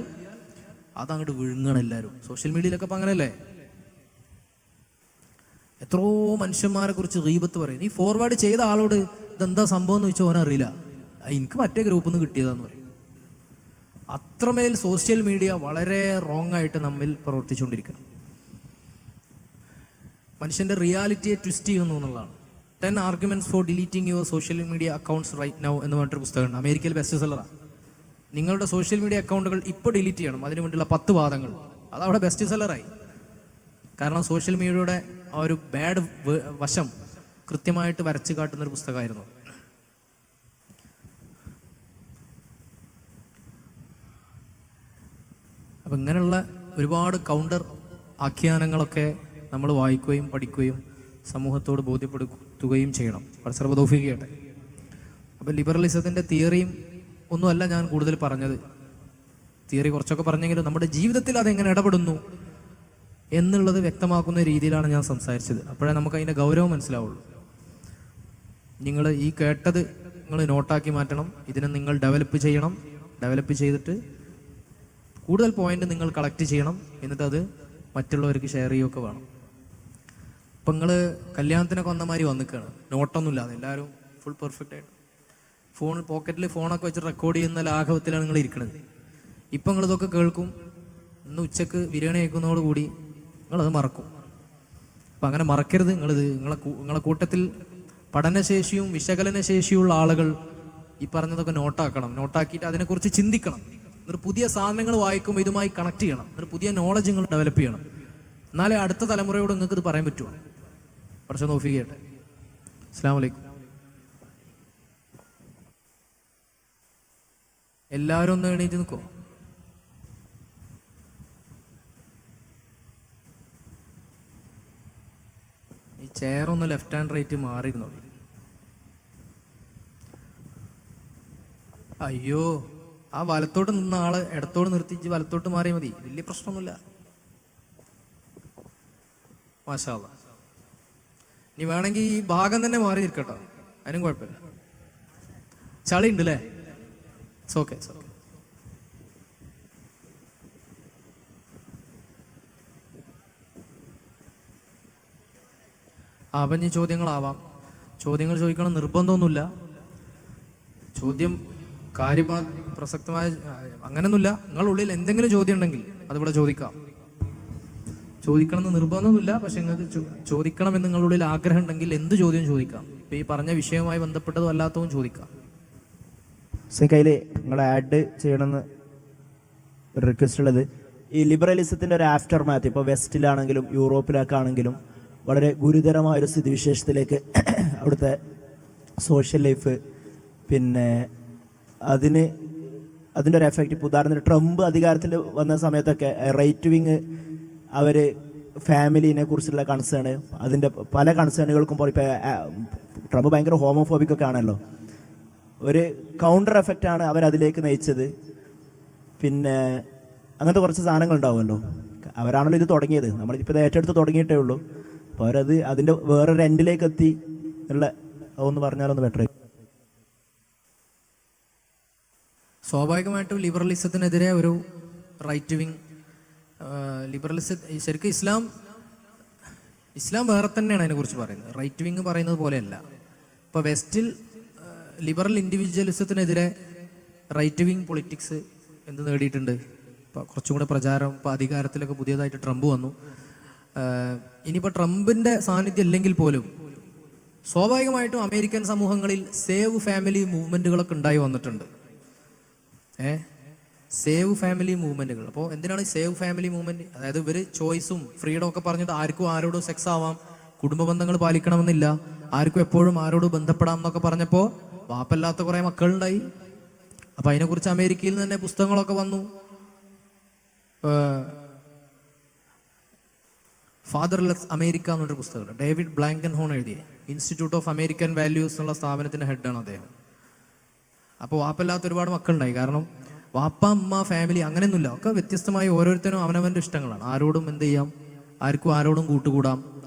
അതങ്ങോട്ട് വിഴുങ്ങണം എല്ലാവരും. സോഷ്യൽ മീഡിയയിലൊക്കെ ഇപ്പം അങ്ങനെയല്ലേ? എത്രയോ മനുഷ്യന്മാരെ കുറിച്ച് ഗീബത്ത് പറയും. ഈ ഫോർവേഡ് ചെയ്ത ആളോട് ഇതെന്താ സംഭവം എന്ന് ചോദിച്ചാൽ ഓനറിയില്ല, എനിക്ക് മറ്റേ ഗ്രൂപ്പിൽ നിന്ന് കിട്ടിയതാന്ന് പറയും. അത്രമേൽ സോഷ്യൽ മീഡിയ വളരെ റോങ് ആയിട്ട് നമ്മിൽ പ്രവർത്തിച്ചുകൊണ്ടിരിക്കണം. മനുഷ്യന്റെ റിയാലിറ്റിയെ ട്വിസ്റ്റ് ചെയ്യുന്നു എന്നുള്ളതാണ്. 10 Arguments for Deleting Your Social Media Accounts Right Now എന്ന് പറഞ്ഞിട്ടൊരു പുസ്തകമുണ്ട്. അമേരിക്കയിൽ ബെസ്റ്റ് സെല്ലറാണ്. നിങ്ങളുടെ സോഷ്യൽ മീഡിയ അക്കൗണ്ടുകൾ ഇപ്പോൾ ഡിലീറ്റ് ചെയ്യണം, അതിനു വേണ്ടിയുള്ള 10 വാദങ്ങൾ. അതവിടെ ബെസ്റ്റ് സെല്ലറായി. കാരണം സോഷ്യൽ മീഡിയയുടെ ആ ഒരു ബാഡ് വശം കൃത്യമായിട്ട് വരച്ചു കാട്ടുന്നൊരു പുസ്തകമായിരുന്നു. അപ്പം ഇങ്ങനെയുള്ള ഒരുപാട് കൗണ്ടർ ആഖ്യാനങ്ങളൊക്കെ നമ്മൾ വായിക്കുകയും പഠിക്കുകയും സമൂഹത്തോട് ബോധ്യപ്പെടുത്തുകയും ചെയ്യണം. പരസ്പര തൗഫീഖ് ചെയ്യട്ടെ. അപ്പം ലിബറലിസത്തിൻ്റെ തിയറിയും ഒന്നുമല്ല ഞാൻ കൂടുതൽ പറഞ്ഞത്. തിയറി കുറച്ചൊക്കെ പറഞ്ഞെങ്കിലും നമ്മുടെ ജീവിതത്തിൽ അതെങ്ങനെ ഇടപെടുന്നു എന്നുള്ളത് വ്യക്തമാക്കുന്ന രീതിയിലാണ് ഞാൻ സംസാരിച്ചത്. അപ്പോഴേ നമുക്ക് അതിൻ്റെ ഗൗരവം മനസ്സിലാവുള്ളൂ. നിങ്ങൾ ഈ കേട്ടത് നിങ്ങൾ നോട്ടാക്കി മാറ്റണം. ഇതിനെ നിങ്ങൾ ഡെവലപ്പ് ചെയ്യണം. ഡെവലപ്പ് ചെയ്തിട്ട് കൂടുതൽ പോയിന്റ് നിങ്ങൾ കളക്ട് ചെയ്യണം. എന്നിട്ട് അത് മറ്റുള്ളവർക്ക് ഷെയർ ചെയ്യുകയൊക്കെ വേണം. ഇപ്പം നിങ്ങൾ കല്യാണത്തിനൊക്കെ വന്ന മാതിരി വന്നിക്കാണ്, നോട്ടൊന്നുമില്ലാതെ എല്ലാവരും ഫുൾ പെർഫെക്റ്റ് ആയിട്ട് പോക്കറ്റിൽ ഫോണൊക്കെ വെച്ച് റെക്കോർഡ് ചെയ്യുന്ന ലാഘവത്തിലാണ് നിങ്ങൾ ഇരിക്കുന്നത്. ഇപ്പം നിങ്ങളിതൊക്കെ കേൾക്കും. ഇന്ന് ഉച്ചക്ക് ബിരിയാണി കഴിക്കുന്നതോടുകൂടി നിങ്ങളത് മറക്കും. അപ്പം അങ്ങനെ മറക്കരുത്. നിങ്ങളെ കൂട്ടത്തിൽ പഠനശേഷിയും വിശകലന ശേഷിയുള്ള ആളുകൾ ഈ പറഞ്ഞതൊക്കെ നോട്ടാക്കണം. നോട്ടാക്കിയിട്ട് അതിനെക്കുറിച്ച് ചിന്തിക്കണം. എന്നിട്ട് പുതിയ സാധനങ്ങൾ വായിക്കുമ്പോൾ ഇതുമായി കണക്ട് ചെയ്യണം. എന്നിട്ട് പുതിയ നോളജ് നിങ്ങൾ ഡെവലപ്പ് ചെയ്യണം. എന്നാലേ അടുത്ത തലമുറയോട് നിങ്ങൾക്ക് ഇത് പറയാൻ പറ്റുമോ. കുറച്ച് നോക്കിക്കട്ടെ. അസ്സലാമു അലൈക്കും. എല്ലാവരും ഒന്ന് എണീറ്റ് നിൽക്കോ. ഈ ചെയറൊന്ന് ലെഫ്റ്റ് ആൻഡ് റൈറ്റ് മാറിയിരുന്നോ. അയ്യോ, ആ വലത്തോട്ട് നിന്ന ആള് ഇടത്തോട്ട് നിർത്തിച്ച് വലത്തോട്ട് മാറിയാൽ മതി. വലിയ പ്രശ്നമൊന്നുമില്ല. മാഷാ അല്ലാഹ്. ഇനി വേണമെങ്കിൽ ഈ ഭാഗം തന്നെ മാറി നിൽക്കട്ടോ, അതിനും കുഴപ്പമില്ല. ചളി ഉണ്ട് അല്ലേ? It's okay. അപ്പം ഇനി ചോദ്യങ്ങളാവാം. ചോദ്യങ്ങൾ ചോദിക്കണം നിർബന്ധമൊന്നുമില്ല. ചോദ്യം പ്രസക്തമായ അങ്ങനെയൊന്നുമില്ല. നിങ്ങളുള്ളിൽ എന്തെങ്കിലും ചോദ്യം ഉണ്ടെങ്കിൽ അതിവിടെ ചോദിക്കാം. ചോദിക്കണമെന്ന് നിർബന്ധമൊന്നുമില്ല. പക്ഷെ നിങ്ങൾക്ക് ചോദിക്കണമെന്ന് നിങ്ങളുള്ളിൽ ആഗ്രഹം ഉണ്ടെങ്കിൽ എന്ത് ചോദ്യം ചോദിക്കാം. ഇപ്പം ഈ പറഞ്ഞ വിഷയവുമായി ബന്ധപ്പെട്ടതും അല്ലാത്തതും ചോദിക്കാം. കയ്യിൽ നിങ്ങൾ ആഡ് ചെയ്യണമെന്ന് ഒരു റിക്വസ്റ്റ് ഉള്ളത്, ഈ ലിബറലിസത്തിൻ്റെ ഒരു ആഫ്റ്റർ മാത്ത് ഇപ്പോൾ വെസ്റ്റിലാണെങ്കിലും യൂറോപ്പിലൊക്കെ ആണെങ്കിലും വളരെ ഗുരുതരമായൊരു സ്ഥിതിവിശേഷത്തിലേക്ക് അവിടുത്തെ സോഷ്യൽ ലൈഫ്, പിന്നെ അതിൻ്റെ ഒരു എഫക്റ്റ്. ഇപ്പോൾ ഉദാഹരണത്തിന് ട്രംപ് അധികാരത്തിൽ വന്ന സമയത്തൊക്കെ റൈറ്റ് വിങ് അവർ ഫാമിലിനെ കുറിച്ചുള്ള കൺസേൺ, അതിൻ്റെ പല കൺസേണുകൾക്കും ഇപ്പോൾ ട്രംപ് ഭയങ്കര ഹോമോഫോബിക്കൊക്കെ ആണല്ലോ. ഒരു കൗണ്ടർ എഫക്റ്റാണ് അവരതിലേക്ക് നയിച്ചത്. പിന്നെ അങ്ങനത്തെ കുറച്ച് സാധനങ്ങൾ ഉണ്ടാവുമല്ലോ. അവരാണല്ലോ ഇത് തുടങ്ങിയത്, നമ്മളിപ്പോൾ ഇത് ഏറ്റെടുത്ത് തുടങ്ങിയിട്ടേ ഉള്ളൂ. അപ്പോൾ അവരത് അതിൻ്റെ വേറൊരു എൻഡിലേക്ക് എത്തി എന്നുള്ള അതൊന്ന് പറഞ്ഞാലൊന്ന് ബെറ്റർ. സ്വാഭാവികമായിട്ടും ലിബറലിസത്തിനെതിരെ ഒരു റൈറ്റ് വിങ് ശരിക്കും ഇസ്ലാം വേറെ തന്നെയാണ് അതിനെക്കുറിച്ച് പറയുന്നത്. റൈറ്റ് വിങ് പറയുന്നത് പോലെയല്ല. ഇപ്പോൾ വെസ്റ്റിൽ ലിബറൽ ഇൻഡിവിജ്വലിസത്തിനെതിരെ റൈറ്റ് വിങ് പൊളിറ്റിക്സ് എന്ത് നേടിയിട്ടുണ്ട്. ഇപ്പോൾ കുറച്ചും കൂടെ പ്രചാരം, ഇപ്പോൾ അധികാരത്തിലൊക്കെ പുതിയതായിട്ട് ട്രംപ് വന്നു. ഇനിയിപ്പോൾ ട്രംപിൻ്റെ സാന്നിധ്യം ഇല്ലെങ്കിൽ പോലും സ്വാഭാവികമായിട്ടും അമേരിക്കൻ സമൂഹങ്ങളിൽ സേവ് ഫാമിലി മൂവ്മെൻറ്റുകളൊക്കെ ഉണ്ടായി വന്നിട്ടുണ്ട്. സേവ് ഫാമിലി മൂവ്മെൻറ്റുകൾ. അപ്പോൾ എന്തിനാണ് സേവ് ഫാമിലി മൂവ്മെൻറ്റ്? അതായത് ഇവർ ചോയ്സും ഫ്രീഡം ഒക്കെ പറഞ്ഞിട്ട് ആർക്കും ആരോടും സെക്സ് ആവാം, കുടുംബ ബന്ധങ്ങൾ പാലിക്കണമെന്നില്ല, ആർക്കും എപ്പോഴും ആരോട് ബന്ധപ്പെടാം എന്നൊക്കെ പറഞ്ഞപ്പോൾ വാപ്പല്ലാത്ത കുറേ മക്കളുണ്ടായി. അപ്പം അതിനെക്കുറിച്ച് അമേരിക്കയിൽ തന്നെ പുസ്തകങ്ങളൊക്കെ വന്നു. ഫാദർലെസ് അമേരിക്ക എന്നൊരു പുസ്തകമുണ്ട്. ഡേവിഡ് ബ്ലാങ്കൻഹോൺ എഴുതിയ ഇൻസ്റ്റിറ്റ്യൂട്ട് ഓഫ് അമേരിക്കൻ വാല്യൂസ് എന്നുള്ള സ്ഥാപനത്തിൻ്റെ ഹെഡാണ് അദ്ദേഹം. അപ്പോൾ വാപ്പല്ലാത്ത ഒരുപാട് മക്കളുണ്ടായി. കാരണം വാപ്പ അമ്മ ഫാമിലി അങ്ങനെയൊന്നുമില്ല, ഒക്കെ വ്യത്യസ്തമായി ഓരോരുത്തരും അവനവൻ്റെ ഇഷ്ടങ്ങളാണ്. ആരോടും എന്ത് ചെയ്യാം, ആരോടും കൂട്ടുകൂടാം,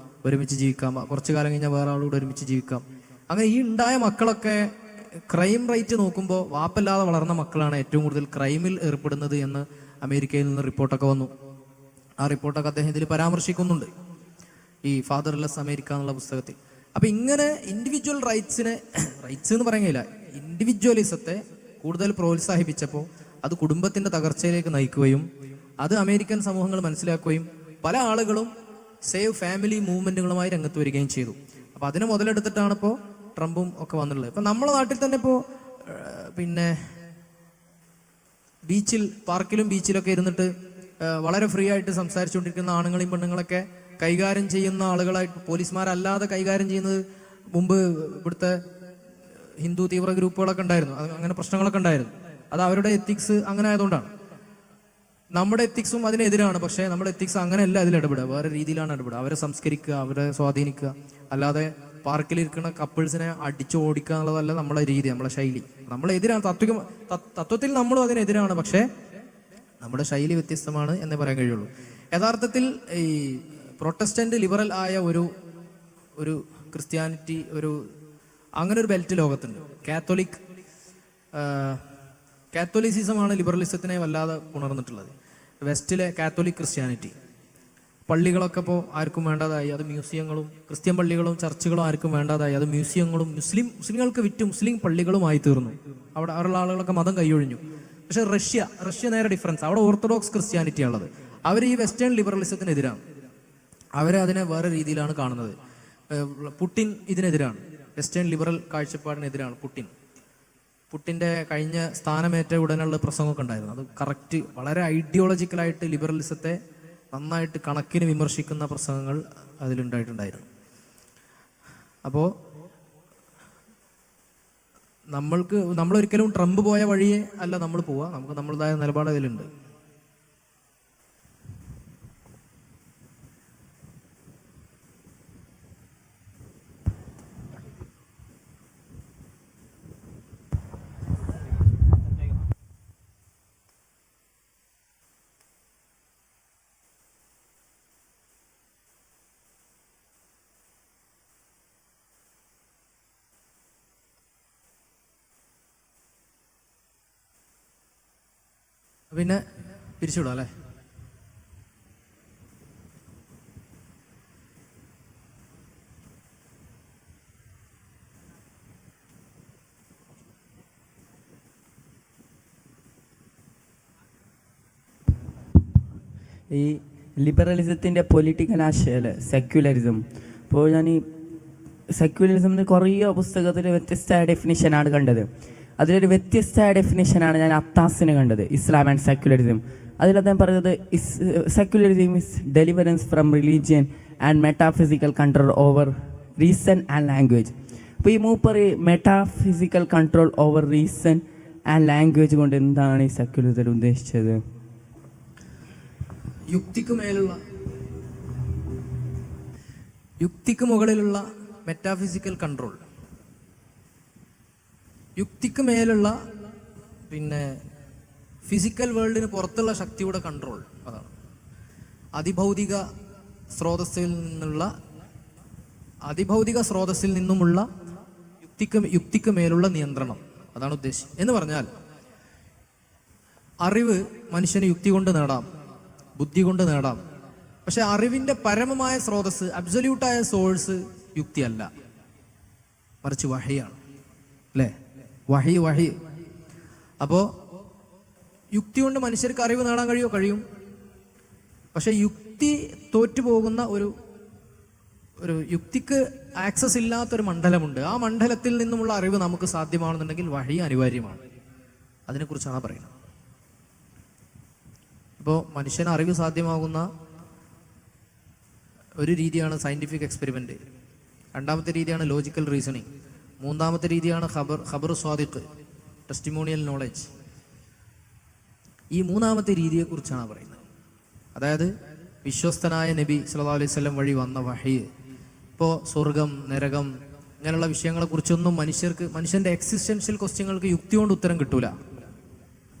ഒരുമിച്ച് ജീവിക്കാം, കുറച്ചു കാലം കഴിഞ്ഞാൽ വേറെ ആളോട് ഒരുമിച്ച് ജീവിക്കാം. അങ്ങനെ ഈ ഉണ്ടായ മക്കളൊക്കെ ക്രൈം റേറ്റ് നോക്കുമ്പോൾ വാപ്പല്ലാതെ വളർന്ന മക്കളാണ് ഏറ്റവും കൂടുതൽ ക്രൈമിൽ ഏർപ്പെടുന്നത് എന്ന് അമേരിക്കയിൽ നിന്ന് റിപ്പോർട്ടൊക്കെ വന്നു. ആ റിപ്പോർട്ടൊക്കെ അദ്ദേഹം ഇതിൽ പരാമർശിക്കുന്നുണ്ട് ഈ ഫാദർലെസ് അമേരിക്ക എന്നുള്ള പുസ്തകത്തിൽ. അപ്പം ഇങ്ങനെ ഇൻഡിവിജ്വൽ റൈറ്റ്സ് എന്ന് പറയുകയില്ല, ഇൻഡിവിജ്വലിസത്തെ കൂടുതൽ പ്രോത്സാഹിപ്പിച്ചപ്പോൾ അത് കുടുംബത്തിൻ്റെ തകർച്ചയിലേക്ക് നയിക്കുകയും അത് അമേരിക്കൻ സമൂഹങ്ങൾ മനസ്സിലാക്കുകയും പല ആളുകളും സേവ് ഫാമിലി മൂവ്മെൻറ്റുകളുമായി രംഗത്ത് വരികയും ചെയ്തു. അപ്പോൾ അതിനെ മുതലെടുത്തിട്ടാണ് ഇപ്പോൾ ട്രംപും ഒക്കെ വന്നിട്ടുള്ളത്. ഇപ്പം നമ്മുടെ നാട്ടിൽ തന്നെ ഇപ്പോൾ പിന്നെ പാർക്കിലും ബീച്ചിലൊക്കെ ഇരുന്നിട്ട് വളരെ ഫ്രീ ആയിട്ട് സംസാരിച്ചുകൊണ്ടിരിക്കുന്ന ആണുങ്ങളെയും പെണ്ണുങ്ങളൊക്കെ കൈകാര്യം ചെയ്യുന്ന ആളുകളായിട്ട് പോലീസുമാരല്ലാതെ കൈകാര്യം ചെയ്യുന്നത് മുമ്പ് ഇവിടുത്തെ ഹിന്ദു തീവ്ര ഗ്രൂപ്പുകളൊക്കെ ഉണ്ടായിരുന്നു. അങ്ങനെ പ്രശ്നങ്ങളൊക്കെ ഉണ്ടായിരുന്നു. അത് അവരുടെ എത്തിക്സ് അങ്ങനെ ആയതുകൊണ്ടാണ്. നമ്മുടെ എത്തിക്സും അതിനെതിരാണ്. പക്ഷേ നമ്മുടെ എത്തിക്സ് അങ്ങനെയല്ല അതിൽ ഇടപെടുക, വേറെ രീതിയിലാണ് ഇടപെടുക. അവരെ സംസ്കരിക്കുക, അവരെ സ്വാധീനിക്കുക, അല്ലാതെ പാർക്കിലിരിക്കുന്ന കപ്പിൾസിനെ അടിച്ചു ഓടിക്കുക എന്നുള്ളതല്ല നമ്മളെ രീതി, നമ്മളെ ശൈലി. നമ്മളെതിരാണ്, തത്വത്തിൽ നമ്മളും അതിനെതിരാണ്. പക്ഷേ നമ്മുടെ ശൈലി വ്യത്യസ്തമാണ് എന്നേ പറയാൻ കഴിയുള്ളൂ. യഥാർത്ഥത്തിൽ ഈ പ്രൊട്ടസ്റ്റന്റ് ലിബറൽ ആയ ഒരു ക്രിസ്ത്യാനിറ്റി അങ്ങനെ ഒരു ബെൽറ്റ് ലോകത്തുണ്ട്. കാത്തോലിസിസമാണ് ലിബറലിസത്തിനെ വല്ലാതെ ഉണർന്നിട്ടുള്ളത്. വെസ്റ്റിലെ കാത്തോലിക് ക്രിസ്ത്യാനിറ്റി പള്ളികളൊക്കെ ഇപ്പോൾ ആർക്കും വേണ്ടാതായി. അത് മ്യൂസിയങ്ങളും, ക്രിസ്ത്യൻ പള്ളികളും ചർച്ചുകളും ആർക്കും വേണ്ടാതായി. അത് മ്യൂസിയങ്ങളും മുസ്ലിങ്ങൾക്ക് വിറ്റ് മുസ്ലിം പള്ളികളുമായി തീർന്നു. അവിടെയുള്ള ആളുകളൊക്കെ മതം കൈയൊഴിഞ്ഞു. പക്ഷെ റഷ്യ നേരെ ഡിഫറൻസ്. അവിടെ ഓർത്തഡോക്സ് ക്രിസ്ത്യാനിറ്റി ഉള്ളത്. അവർ ഈ വെസ്റ്റേൺ ലിബറലിസത്തിനെതിരാണ്. അവരെ അതിനെ വേറെ രീതിയിലാണ് കാണുന്നത്. പുടിൻ ഇതിനെതിരാണ്, വെസ്റ്റേൺ ലിബറൽ കാഴ്ചപ്പാടിനെതിരാണ് പുടിൻ്റെ കഴിഞ്ഞ സ്ഥാനമേറ്റ ഉടനുള്ള പ്രസംഗമൊക്കെ ഉണ്ടായിരുന്നു. അത് കറക്റ്റ്, വളരെ ഐഡിയോളജിക്കലായിട്ട് ലിബറലിസത്തെ നന്നായിട്ട് കണക്കിന് വിമർശിക്കുന്ന പ്രസംഗങ്ങൾ അതിലുണ്ടായിട്ടുണ്ടായിരുന്നു. അപ്പോൾ നമ്മളൊരിക്കലും ട്രംപ് പോയ വഴിയെ അല്ല നമ്മൾ പോവുക. നമുക്ക് നമ്മുടേതായ നിലപാട് അതിലുണ്ട്. പിന്നെ പിരിച്ചുവിടാം അല്ലേ? ഈ ലിബറലിസത്തിൻ്റെ പൊളിറ്റിക്കൽ ആശയമല്ലേ സെക്യുലറിസം. അപ്പോൾ ഞാൻ ഈ സെക്യുലറിസത്തിൻ്റെ കുറേ പുസ്തകത്തിൽ വ്യത്യസ്തമായ ഡെഫിനിഷനാണ് കണ്ടത്. അതിലൊരു വ്യത്യസ്തമായ ഡെഫിനിഷനാണ് ഞാൻ അത്താസിന് കണ്ടത്, ഇസ്ലാം ആൻഡ് സെക്യുലറിസം. അതിൽ അദ്ദേഹം പറയുന്നത് secularism is deliverance from religion and metaphysical control over reason and language. അപ്പോൾ ഈ മൂപ്പറി metaphysical control over reason and language കൊണ്ട് എന്താണ് ഈ സെക്യുലറിസം ഉദ്ദേശിച്ചത്? യുക്തിക്ക് മുകളിലുള്ള മെറ്റാഫിസിക്കൽ കൺട്രോൾ, യുക്തിക്ക് മേലുള്ള പിന്നെ ഫിസിക്കൽ വേൾഡിന് പുറത്തുള്ള ശക്തിയുടെ കൺട്രോൾ. അതാണ് അതിഭൗതിക സ്രോതസ്സിൽ നിന്നുമുള്ള യുക്തിക്ക് മേലുള്ള നിയന്ത്രണം. അതാണ് ഉദ്ദേശം. എന്ന് പറഞ്ഞാൽ അറിവ് മനുഷ്യന് യുക്തി കൊണ്ട് നേടാം, ബുദ്ധി കൊണ്ട് നേടാം. പക്ഷെ അറിവിൻ്റെ പരമമായ സ്രോതസ്, അബ്സല്യൂട്ടായ സോഴ്സ് യുക്തിയല്ല, മറിച്ച് വഹിയാണ്. അല്ലേ? വഹി. അപ്പോൾ യുക്തി കൊണ്ട് മനുഷ്യർക്ക് അറിവ് നേടാൻ കഴിയും. പക്ഷെ യുക്തി തോറ്റുപോകുന്ന ഒരു യുക്തിക്ക് ആക്സസ് ഇല്ലാത്തൊരു മണ്ഡലമുണ്ട്. ആ മണ്ഡലത്തിൽ നിന്നുമുള്ള അറിവ് നമുക്ക് സാധ്യമാണെന്നുണ്ടെങ്കിൽ വഹി അനിവാര്യമാണ്. അതിനെക്കുറിച്ചാണ് പറയുന്നത്. ഇപ്പോൾ മനുഷ്യന് അറിവ് സാധ്യമാകുന്ന ഒരു രീതിയാണ് സയൻറ്റിഫിക് എക്സ്പെരിമെൻ്റ്. രണ്ടാമത്തെ രീതിയാണ് ലോജിക്കൽ റീസണിങ്. മൂന്നാമത്തെ രീതിയാണ് ഖബർ സ്വാദിഖ്, ടെസ്റ്റിമോണിയൽ നോളജ്. ഈ മൂന്നാമത്തെ രീതിയെക്കുറിച്ചാണ് പറയുന്നത്. അതായത് വിശ്വസ്തനായ നബി സല്ലല്ലാഹു അലൈഹി വസല്ലം വഴി വന്ന വഹി. ഇപ്പോൾ സ്വർഗം, നരകം ഇങ്ങനെയുള്ള വിഷയങ്ങളെക്കുറിച്ചൊന്നും മനുഷ്യൻ്റെ എക്സിസ്റ്റൻഷ്യൽ ക്വസ്റ്റ്യങ്ങൾക്ക് യുക്തി കൊണ്ട് ഉത്തരം കിട്ടൂല.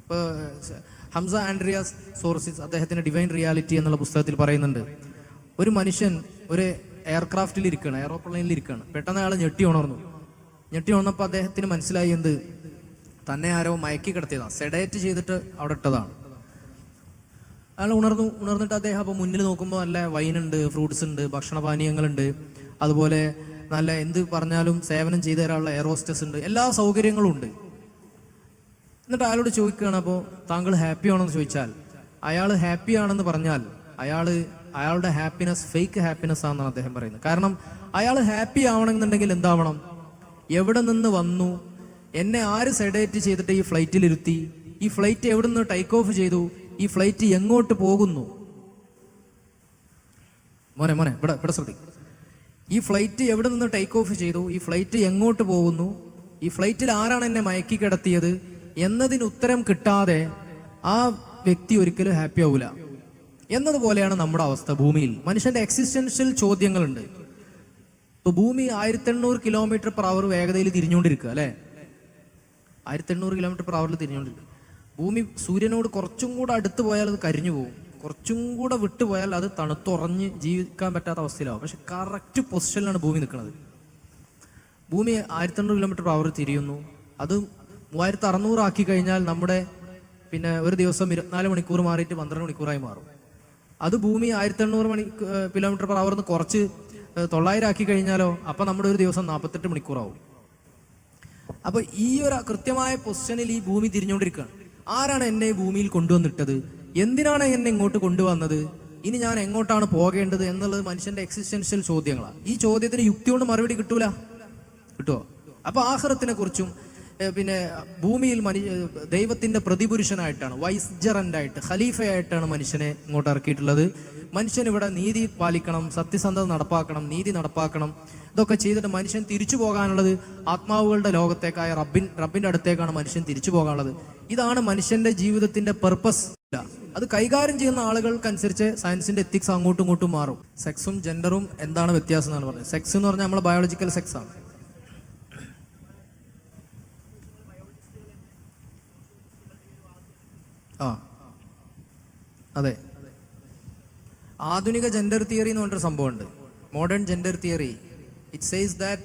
ഇപ്പോൾ ഹംസ ആൻഡ്രിയാസ് സോർസിസ് അദ്ദേഹത്തിൻ്റെ ഡിവൈൻ റിയാലിറ്റി എന്നുള്ള പുസ്തകത്തിൽ പറയുന്നുണ്ട്, ഒരു മനുഷ്യൻ ഒരു എയർക്രാഫ്റ്റിൽ ഇരിക്കുകയാണ്, എയറോപ്ലെയിനിൽ ഇരിക്കുകയാണ്. പെട്ടെന്ന് അയാൾ ഞെട്ടി ഉണർന്നപ്പോൾ അദ്ദേഹത്തിന് മനസ്സിലായി എന്ത്, തന്നെ ആരോ മയക്കി കിടത്തിയതാണ്, സെഡേറ്റ് ചെയ്തിട്ട് അവിടെ ഇട്ടതാണ്. അയാൾ ഉണർന്നിട്ട് അദ്ദേഹം അപ്പോൾ മുന്നിൽ നോക്കുമ്പോൾ നല്ല വൈനുണ്ട്, ഫ്രൂട്ട്സ് ഉണ്ട്, ഭക്ഷണപാനീയങ്ങളുണ്ട്, അതുപോലെ നല്ല എന്ത് പറഞ്ഞാലും സേവനം ചെയ്തു തരാനുള്ള എയർ ഹോസ്റ്റസ് ഉണ്ട്, എല്ലാ സൗകര്യങ്ങളും ഉണ്ട്. എന്നിട്ട് അയാളോട് ചോദിക്കുകയാണ്, അപ്പോൾ താങ്കൾ ഹാപ്പി ആണെന്ന് ചോദിച്ചാൽ, അയാൾ ഹാപ്പി ആണെന്ന് പറഞ്ഞാൽ അയാളുടെ ഹാപ്പിനെസ് ഫേക്ക് ഹാപ്പിനെസ് ആണെന്നാണ് അദ്ദേഹം പറയുന്നത്. കാരണം അയാൾ ഹാപ്പി ആവണമെന്നുണ്ടെങ്കിൽ എന്താവണം, എവിടെ നിന്ന് വന്നു, എന്നെ ആര് സെഡേറ്റ് ചെയ്തിട്ട് ഈ ഫ്ലൈറ്റിൽ ഇരുത്തി, ഈ ഫ്ലൈറ്റ് എവിടെ നിന്ന് ടേക്ക് ഓഫ് ചെയ്തു, ഈ ഫ്ലൈറ്റ് എങ്ങോട്ട് പോകുന്നു, മോനെ ഇവിടെ ശ്രദ്ധിക്കും, ഈ ഫ്ലൈറ്റ് എവിടെ നിന്ന് ടേക്ക് ഓഫ് ചെയ്തു, ഈ ഫ്ലൈറ്റ് എങ്ങോട്ട് പോകുന്നു, ഈ ഫ്ലൈറ്റിൽ ആരാണ് എന്നെ മയക്കി കിടത്തിയത് എന്നതിന് ഉത്തരം കിട്ടാതെ ആ വ്യക്തി ഒരിക്കലും ഹാപ്പി ആവൂല. എന്നതുപോലെയാണ് നമ്മുടെ അവസ്ഥ. ഭൂമിയിൽ മനുഷ്യന്റെ എക്സിസ്റ്റൻഷ്യൽ ചോദ്യങ്ങളുണ്ട്. ഇപ്പൊ ഭൂമി 1800 km/h വേഗതയിൽ തിരിഞ്ഞുകൊണ്ടിരിക്കുക അല്ലെ, 1800 km/h തിരിഞ്ഞുകൊണ്ടിരിക്കുക. ഭൂമി സൂര്യനോട് കുറച്ചും കൂടെ അടുത്ത് പോയാൽ അത് കരിഞ്ഞു പോകും, കുറച്ചും കൂടെ വിട്ടുപോയാൽ അത് തണുത്തുറഞ്ഞ് ജീവിക്കാൻ പറ്റാത്ത അവസ്ഥയിലാവും. പക്ഷെ കറക്റ്റ് പൊസിഷനിലാണ് ഭൂമി നിൽക്കുന്നത്. ഭൂമി 1800 km/h തിരിയുന്നു, അത് 3600 ആക്കി കഴിഞ്ഞാൽ നമ്മുടെ പിന്നെ ഒരു ദിവസം 24 മണിക്കൂർ മാറിയിട്ട് 12 മണിക്കൂറായി മാറും. അത് ഭൂമി 1800 km/h കുറച്ച് 900 ആക്കി കഴിഞ്ഞാലോ അപ്പം നമ്മുടെ ഒരു ദിവസം 48 മണിക്കൂറാവും. അപ്പൊ ഈ ഒരു കൃത്യമായ പൊസിഷനിൽ ഈ ഭൂമി തിരിഞ്ഞുകൊണ്ടിരിക്കുകയാണ്. ആരാണ് എന്നെ ഈ ഭൂമിയിൽ കൊണ്ടുവന്നിട്ടത്, എന്തിനാണ് എന്നെ ഇങ്ങോട്ട് കൊണ്ടുവന്നത്, ഇനി ഞാൻ എങ്ങോട്ടാണ് പോകേണ്ടത് എന്നുള്ളത് മനുഷ്യന്റെ എക്സിസ്റ്റൻഷ്യൽ ചോദ്യങ്ങളാണ്. ഈ ചോദ്യത്തിന് യുക്തി കൊണ്ട് മറുപടി കിട്ടുമോ? അപ്പൊ ആഖിറത്തിനെ കുറിച്ചും പിന്നെ ഭൂമിയിൽ ദൈവത്തിന്റെ പ്രതിപുരുഷനായിട്ടാണ്, വൈസ്ജറന്റായിട്ട്, ഖലീഫയായിട്ടാണ് മനുഷ്യനെ ഇങ്ങോട്ട് ഇറക്കിയിട്ടുള്ളത്. മനുഷ്യൻ ഇവിടെ നീതി പാലിക്കണം, സത്യസന്ധത നടപ്പാക്കണം, നീതി നടപ്പാക്കണം. ഇതൊക്കെ ചെയ്തിട്ട് മനുഷ്യൻ തിരിച്ചു പോകാനുള്ളത് ആത്മാവുകളുടെ ലോകത്തേക്കായ റബ്ബിന്റെ അടുത്തേക്കാണ് മനുഷ്യൻ തിരിച്ചു പോകാനുള്ളത്. ഇതാണ് മനുഷ്യന്റെ ജീവിതത്തിന്റെ പർപ്പസ്. അത് കൈകാര്യം ചെയ്യുന്ന ആളുകൾക്കനുസരിച്ച് സയൻസിന്റെ എത്തിക്സ് അങ്ങോട്ടും ഇങ്ങോട്ടും മാറും. സെക്സും ജെൻഡറും എന്താണ് വ്യത്യാസം എന്നാണ് പറഞ്ഞത്. സെക്സ് എന്ന് പറഞ്ഞാൽ നമ്മളെ ബയോളജിക്കൽ സെക്സ് ആണ്. അതെ, ആധുനിക ജെൻഡർ തിയറി എന്ന് പറഞ്ഞൊരു സംഭവമുണ്ട്, modern gender theory. It says that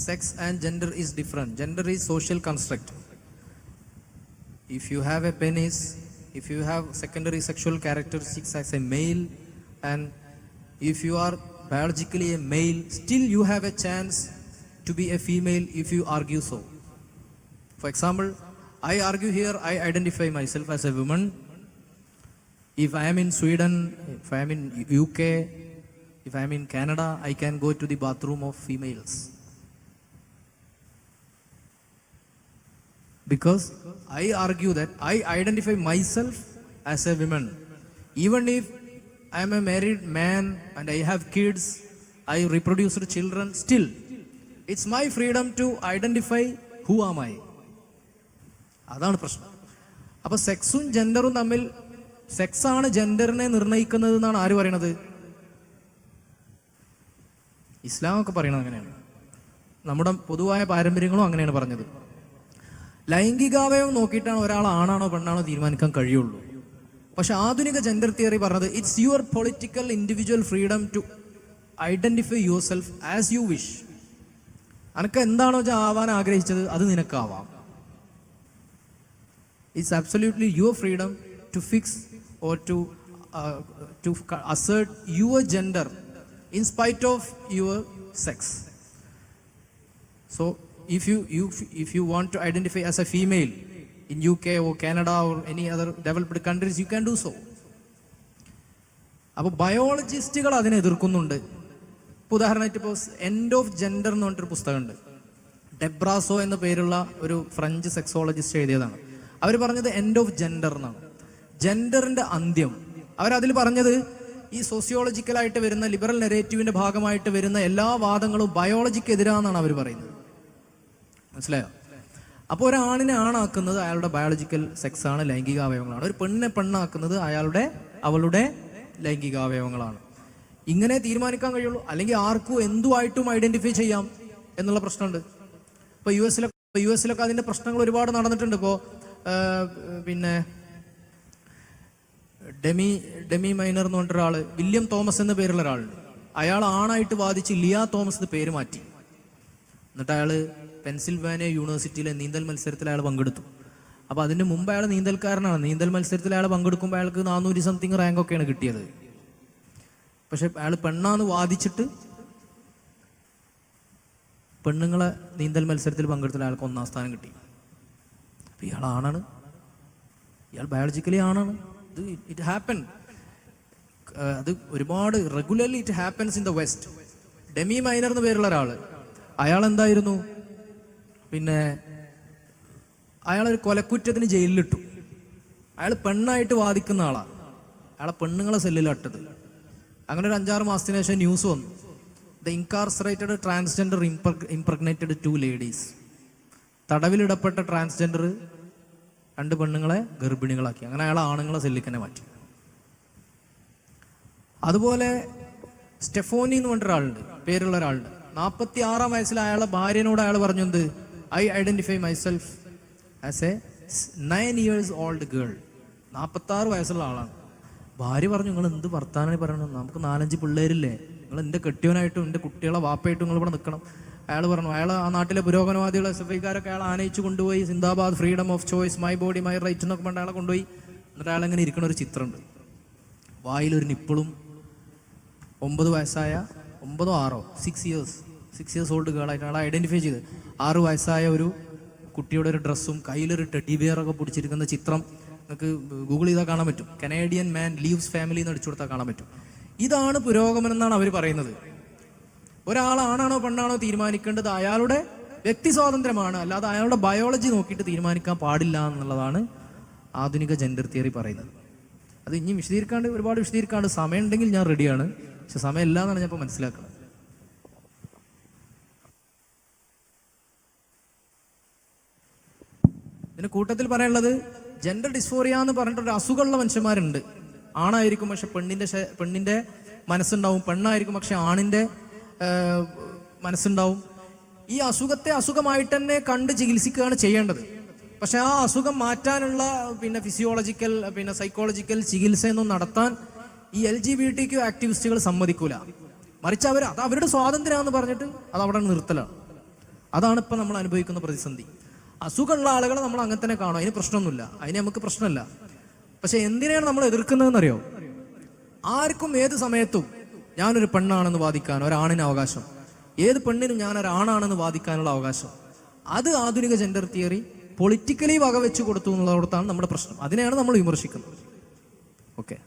sex and gender is different. Gender is social construct. If you have a penis, if you have secondary sexual characteristics as a male, and if you are biologically a male, still you have a chance to be a female if you argue so. For example, I argue here, I identify myself as a woman. If I am in Sweden, if I am in UK, if I am in Canada, I can go to the bathroom of females. Because I argue that I identify myself as a woman. Even if I am a married man and I have kids, I reproduced children, still it's my freedom to identify who am I. അതാണ് പ്രശ്നം. അപ്പൊ സെക്സും ജെൻഡറും തമ്മിൽ, സെക്സാണ് ജെൻഡറിനെ നിർണ്ണയിക്കുന്നത് എന്നാണ് ആര് പറയണത്? ഇസ്ലാമൊക്കെ പറയണത് അങ്ങനെയാണ്. നമ്മുടെ പൊതുവായ പാരമ്പര്യങ്ങളും അങ്ങനെയാണ് പറഞ്ഞത്. ലൈംഗികാവയവം നോക്കിയിട്ടാണ് ഒരാൾ ആണാണോ പെണ്ണാണോ തീരുമാനിക്കാൻ കഴിയുള്ളൂ. പക്ഷെ ആധുനിക ജെൻഡർ തിയറി പറഞ്ഞത് it's your political individual freedom to identify yourself as you wish. അനക്ക് എന്താണോ ആവാൻ ആഗ്രഹിച്ചത് അത് നിനക്കാവാം. It's absolutely your freedom to fix or to assert your gender in spite of your sex. So if you want to identify as a female in UK or Canada or any other developed countries, you can do so. അപ്പോൾ ബയോളജിസ്റ്റുകൾ അതിനെ എതിർക്കുന്നുണ്ട്. ഉദാഹരണമായിട്ട് ഇപ്പോൾ end of gender എന്ന് പറഞ്ഞിട്ടൊരു പുസ്തകമുണ്ട്. ഡെബ്രാസോ എന്ന പേരുള്ള ഒരു ഫ്രഞ്ച് സെക്സോളജിസ്റ്റ് എഴുതിയതാണ്. അവർ പറഞ്ഞത് എൻഡ് ഓഫ് ജെൻഡർ എന്നാണ്, ജെൻഡറിന്റെ അന്ത്യം. അവരതിൽ പറഞ്ഞത് ഈ സോഷ്യോളജിക്കലായിട്ട് വരുന്ന ലിബറൽ നെറേറ്റീവിന്റെ ഭാഗമായിട്ട് വരുന്ന എല്ലാ വാദങ്ങളും ബയോളജിക്ക് എതിരാണെന്നാണ് അവർ പറയുന്നത്. മനസ്സിലായോ? അപ്പോൾ ഒരാണിനെ ആണാക്കുന്നത് അയാളുടെ ബയോളജിക്കൽ സെക്സ് ആണ്, ലൈംഗിക അവയവങ്ങളാണ്. ഒരു പെണ്ണിനെ പെണ്ണാക്കുന്നത് അവളുടെ ലൈംഗികാവയവങ്ങളാണ്. ഇങ്ങനെ തീരുമാനിക്കാൻ കഴിയുള്ളൂ. അല്ലെങ്കിൽ ആർക്കും എന്തുമായിട്ടും ഐഡന്റിഫൈ ചെയ്യാം എന്നുള്ള പ്രശ്നമുണ്ട്. ഇപ്പോൾ യു എസിലൊക്കെ അതിൻ്റെ പ്രശ്നങ്ങൾ ഒരുപാട് നടന്നിട്ടുണ്ട്. ഇപ്പോൾ പിന്നെ ഡെമി മൈനർ എന്ന് പറഞ്ഞൊരാൾ, വില്യം തോമസ് എന്ന പേരുള്ള ഒരാളുണ്ട്. അയാൾ ആണായിട്ട് വാദിച്ച് ലിയ തോമസ് എന്ന് പേര് മാറ്റി. എന്നിട്ട് അയാൾ പെൻസിൽവാനിയ യൂണിവേഴ്സിറ്റിയിലെ നീന്തൽ മത്സരത്തിൽ അയാൾ പങ്കെടുത്തു. അപ്പോൾ അതിന് മുമ്പ് അയാൾ നീന്തൽക്കാരനാണ്. നീന്തൽ മത്സരത്തിൽ അയാൾ പങ്കെടുക്കുമ്പോൾ അയാൾക്ക് 400 സംതിങ് റാങ്കൊക്കെയാണ് കിട്ടിയത്. പക്ഷെ അയാൾ പെണ്ണാന്ന് വാദിച്ചിട്ട് പെണ്ണുങ്ങളെ നീന്തൽ മത്സരത്തിൽ പങ്കെടുത്തിട്ട് അയാൾക്ക് 1ാം സ്ഥാനം കിട്ടി. അപ്പം ഇയാൾ ആണാണ്, ഇയാൾ ബയോളജിക്കലി ആണാണ്. ഇത് ഇറ്റ് ഹാപ്പൻ. അത് ഒരുപാട് regularly it happens in the west. Demi minor എന്ന് പേരുള്ള ഒരാൾ, അയാൾ എന്തായിരുന്നു, പിന്നെ അയാളൊരു കൊലക്കുറ്റത്തിന് ജയിലിലിട്ടു. അയാൾ പെണ്ണായിട്ട് വാദിക്കുന്ന ആളാണ്. അയാളെ പെണ്ണുങ്ങളെ സെല്ലിലട്ടത്. അങ്ങനെ ഒരു 5-6 മാസത്തിന് ശേഷം ന്യൂസ് വന്നു, the incarcerated transgender impregnated 2 ladies. തടവിലിടപ്പെട്ട ട്രാൻസ്ജെൻഡർ 2 പെണ്ണുങ്ങളെ ഗർഭിണികളാക്കി. അങ്ങനെ അയാൾ ആണുങ്ങളെ സെല്ലിക്കന്നെ മാറ്റി. അതുപോലെ സ്റ്റെഫോനി എന്ന് പറഞ്ഞൊരാളുണ്ട്, പേരുള്ള ഒരാളുണ്ട്. 46-ാം വയസ്സിൽ അയാളെ ഭാര്യനോട് അയാൾ പറഞ്ഞു, എന്ത്, I identify myself as A 9 years old girl. 46 വയസ്സുള്ള ആളാണ്. ഭാര്യ പറഞ്ഞു, നിങ്ങൾ എന്ത് വർത്താനാണ് പറയണം, നമുക്ക് 4-5 പിള്ളേരില്ലേ, നിങ്ങൾ എൻ്റെ കെട്ടിയവനായിട്ടും എൻ്റെ കുട്ടികളെ വാപ്പയായിട്ടും നിങ്ങൾ ഇവിടെ നിൽക്കണം. അയാൾ പറഞ്ഞു, അയാൾ ആ നാട്ടിലെ പുരോഗമനവാദികളെ SFIക്കാരൊക്കെ അയാൾ ആനയിച്ച് കൊണ്ടുപോയി, സിന്ദാബാദ്, freedom of choice, my body my right എന്നൊക്കെ പറഞ്ഞ അയാളെ കൊണ്ടുപോയി. എന്നിട്ട് അയാൾ അങ്ങനെ ഇരിക്കണ ഒരു ചിത്രമുണ്ട്. വായിലൊരു നിപ്പിളും 9 വയസ്സായ 9 6 6 years ഓൾഡ് ഗേളായിട്ട് അയാൾ ഐഡന്റിഫൈ ചെയ്ത് 6 വയസ്സായ ഒരു കുട്ടിയുടെ ഒരു ഡ്രസ്സും കയ്യിലൊരു ടെഡി ബിയറൊക്കെ പിടിച്ചിരിക്കുന്ന ചിത്രം നിങ്ങൾക്ക് ഗൂഗിൾ ചെയ്താൽ കാണാൻ പറ്റും. കനേഡിയൻ മാൻ ലീവ്സ് ഫാമിലി എന്ന് അടിച്ചു കൊടുത്താൽ കാണാൻ പറ്റും. ഇതാണ് പുരോഗമനം എന്നാണ് അവർ പറയുന്നത്. ഒരാളാണാണോ പെണ്ണാണോ തീരുമാനിക്കേണ്ടത് അയാളുടെ വ്യക്തി സ്വാതന്ത്ര്യമാണ്, അല്ലാതെ അയാളുടെ ബയോളജി നോക്കിയിട്ട് തീരുമാനിക്കാൻ പാടില്ല എന്നുള്ളതാണ് ആധുനിക ജെൻഡർ തിയറി പറയുന്നത്. അത് ഇനി ഒരുപാട് വിശദീകരിക്കാണ്ട് സമയം ഉണ്ടെങ്കിൽ ഞാൻ റെഡിയാണ്. പക്ഷെ സമയമില്ല എന്നാണ് ഞാൻ ഇപ്പോൾ മനസ്സിലാക്കുന്നത്. ഇതിന് കൂട്ടത്തിൽ പറയാനുള്ളത്, ജെൻഡർ ഡിസ്ഫോറിയ എന്ന് പറഞ്ഞിട്ടൊരു അസുഖമുള്ള മനുഷ്യന്മാരുണ്ട്. ആണായിരിക്കും പക്ഷെ പെണ്ണിന്റെ മനസ്സുണ്ടാവും, പെണ്ണായിരിക്കും പക്ഷെ ആണിന്റെ മനസ്സുണ്ടാവും. ഈ അസുഖത്തെ അസുഖമായിട്ട് തന്നെ കണ്ട് ചികിത്സിക്കുകയാണ് ചെയ്യേണ്ടത്. പക്ഷെ ആ അസുഖം മാറ്റാനുള്ള ഫിസിയോളജിക്കൽ സൈക്കോളജിക്കൽ ചികിത്സയൊന്നും നടത്താൻ ഈ LGBTQ ആക്ടിവിസ്റ്റുകൾ സമ്മതിക്കൂല. മറിച്ച് അത് അവരുടെ സ്വാതന്ത്ര്യമാണെന്ന് പറഞ്ഞിട്ട് അത് അവിടെ നിർത്തലാണ്. അതാണ് ഇപ്പം നമ്മൾ അനുഭവിക്കുന്ന പ്രതിസന്ധി. അസുഖമുള്ള ആളുകളെ നമ്മൾ അങ്ങനെ തന്നെ കാണും, അതിന് പ്രശ്നമൊന്നുമില്ല, അതിന് നമുക്ക് പ്രശ്നമല്ല. പക്ഷെ എന്തിനാണ് നമ്മൾ എതിർക്കുന്നതെന്നറിയോ? ആർക്കും ഏത് സമയത്തും ഞാനൊരു പെണ്ണാണെന്ന് വാദിക്കാൻ ഒരാണിന് അവകാശം, ഏത് പെണ്ണിനും ഞാനൊരാണാണെന്ന് വാദിക്കാനുള്ള അവകാശം. അത് ആധുനിക ജെൻഡർ തിയറി പൊളിറ്റിക്കലി വകവെച്ച് കൊടുത്തു എന്നുള്ളതാണ് നമ്മുടെ പ്രശ്നം. അതിനെയാണ് നമ്മൾ വിമർശിക്കുന്നത്. ഓക്കെ.